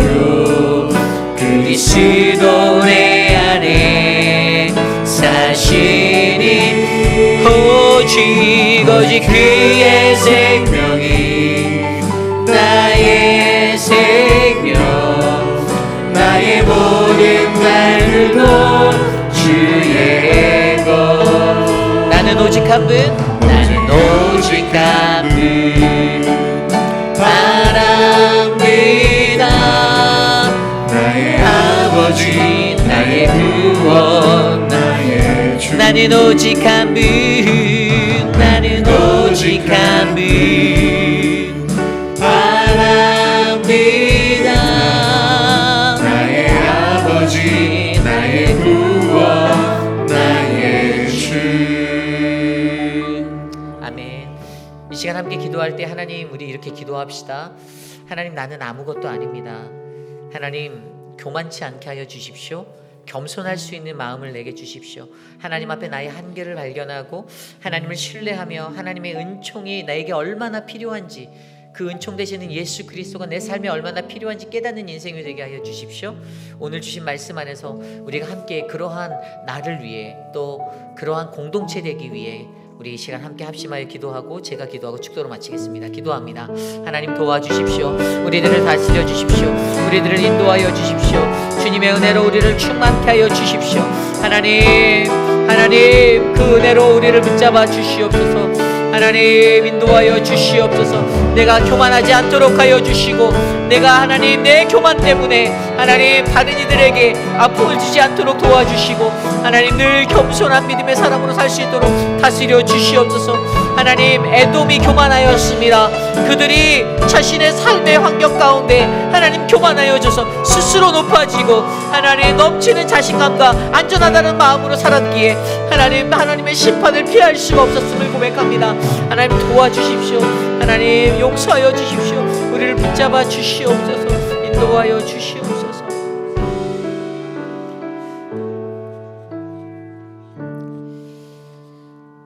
그리스도 내 안에 사시니 오직 그의 생명이 나의 생명, 나의 모든 날들도 주의 것. 나는 오직 한 분, 오직 한 분 바랍니다. 나의 아버지, 나의 구원, 나의 주. 나는 오직 한 분, 나는 오직 한 분 바랍니다. 나의 아버지, 나의 구원, 나의 주. 아멘. 이 시간 함께 기도할 때 하나님, 우리 이렇게 기도합시다. 하나님, 나는 아무것도 아닙니다. 하나님, 교만치 않게 하여 주십시오. 겸손할 수 있는 마음을 내게 주십시오. 하나님 앞에 나의 한계를 발견하고 하나님을 신뢰하며 하나님의 은총이 나에게 얼마나 필요한지, 그 은총 되시는 예수 그리스도가 내 삶에 얼마나 필요한지 깨닫는 인생이 되게 하여 주십시오. 오늘 주신 말씀 안에서 우리가 함께 그러한 나를 위해, 또 그러한 공동체 되기 위해 우리 이 시간 함께 합심하여 기도하고 제가 기도하고 축도로 마치겠습니다. 기도합니다. 하나님, 도와주십시오. 우리들을 다스려 주십시오. 우리들을 인도하여 주십시오. 주님의 은혜로 우리를 충만케 하여 주십시오. 하나님, 그 은혜로 우리를 붙잡아 주시옵소서. 하나님, 인도하여 주시옵소서. 내가 교만하지 않도록 하여 주시고, 내가 하나님 내 교만 때문에 하나님 다른 이들에게 아픔을 주지 않도록 도와주시고, 하나님 늘 겸손한 믿음의 사람으로 살 수 있도록 다스려 주시옵소서. 하나님, 에돔이 교만하였습니다. 그들이 자신의 삶의 환경 가운데 하나님 교만하여져서 스스로 높아지고 하나님 넘치는 자신감과 안전하다는 마음으로 살았기에 하나님의 심판을 피할 수가 없었음을 고백합니다. 하나님, 도와주십시오. 하나님, 용서하여 주십시오. 우리를 붙잡아 주시옵소서. 인도하여 주시옵소서.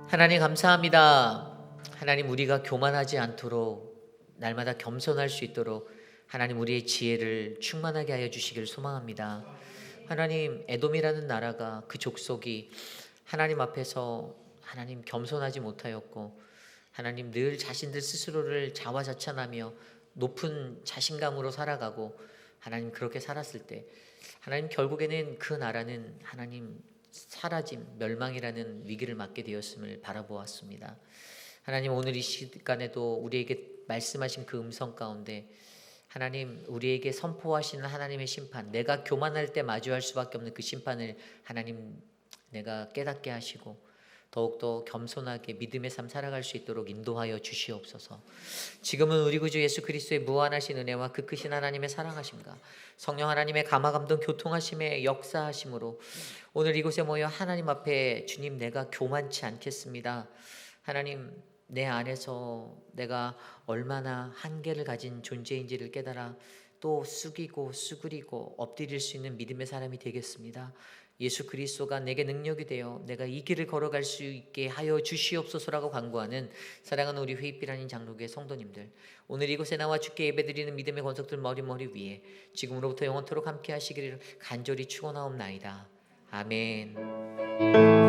하나님, 감사합니다. 하나님, 우리가 교만하지 않도록 날마다 겸손할 수 있도록 하나님 우리의 지혜를 충만하게 하여 주시기를 소망합니다. 하나님, 에돔이라는 나라가, 그 족속이 하나님 앞에서 하나님 겸손하지 못하였고 하나님 늘 자신들 스스로를 자화자찬하며 높은 자신감으로 살아가고 하나님 그렇게 살았을 때 하나님 결국에는 그 나라는 하나님 사라짐, 멸망이라는 위기를 맞게 되었음을 바라보았습니다. 하나님, 오늘 이 시간에도 우리에게 말씀하신 그 음성 가운데 하나님 우리에게 선포하시는 하나님의 심판, 내가 교만할 때 마주할 수밖에 없는 그 심판을 하나님 내가 깨닫게 하시고 더욱더 겸손하게 믿음의 삶 살아갈 수 있도록 인도하여 주시옵소서. 지금은 우리 구주 예수 그리스도의 무한하신 은혜와 그 크신 하나님의 사랑하심과 성령 하나님의 감화감동 교통하심의 역사하심으로 오늘 이곳에 모여 하나님 앞에 주님 내가 교만치 않겠습니다. 하나님 내 안에서 내가 얼마나 한계를 가진 존재인지를 깨달아 또 숙이고 수그리고 엎드릴 수 있는 믿음의 사람이 되겠습니다. 예수 그리스도가 내게 능력이 되어 내가 이 길을 걸어갈 수 있게 하여 주시옵소서라고 간구하는 사랑하는 우리 회의빛 아닌 장로교회 성도님들, 오늘 이곳에 나와 주께 예배드리는 믿음의 권속들 머리 위에 지금으로부터 영원토록 함께 하시기를 간절히 축원하옵나이다. 아멘.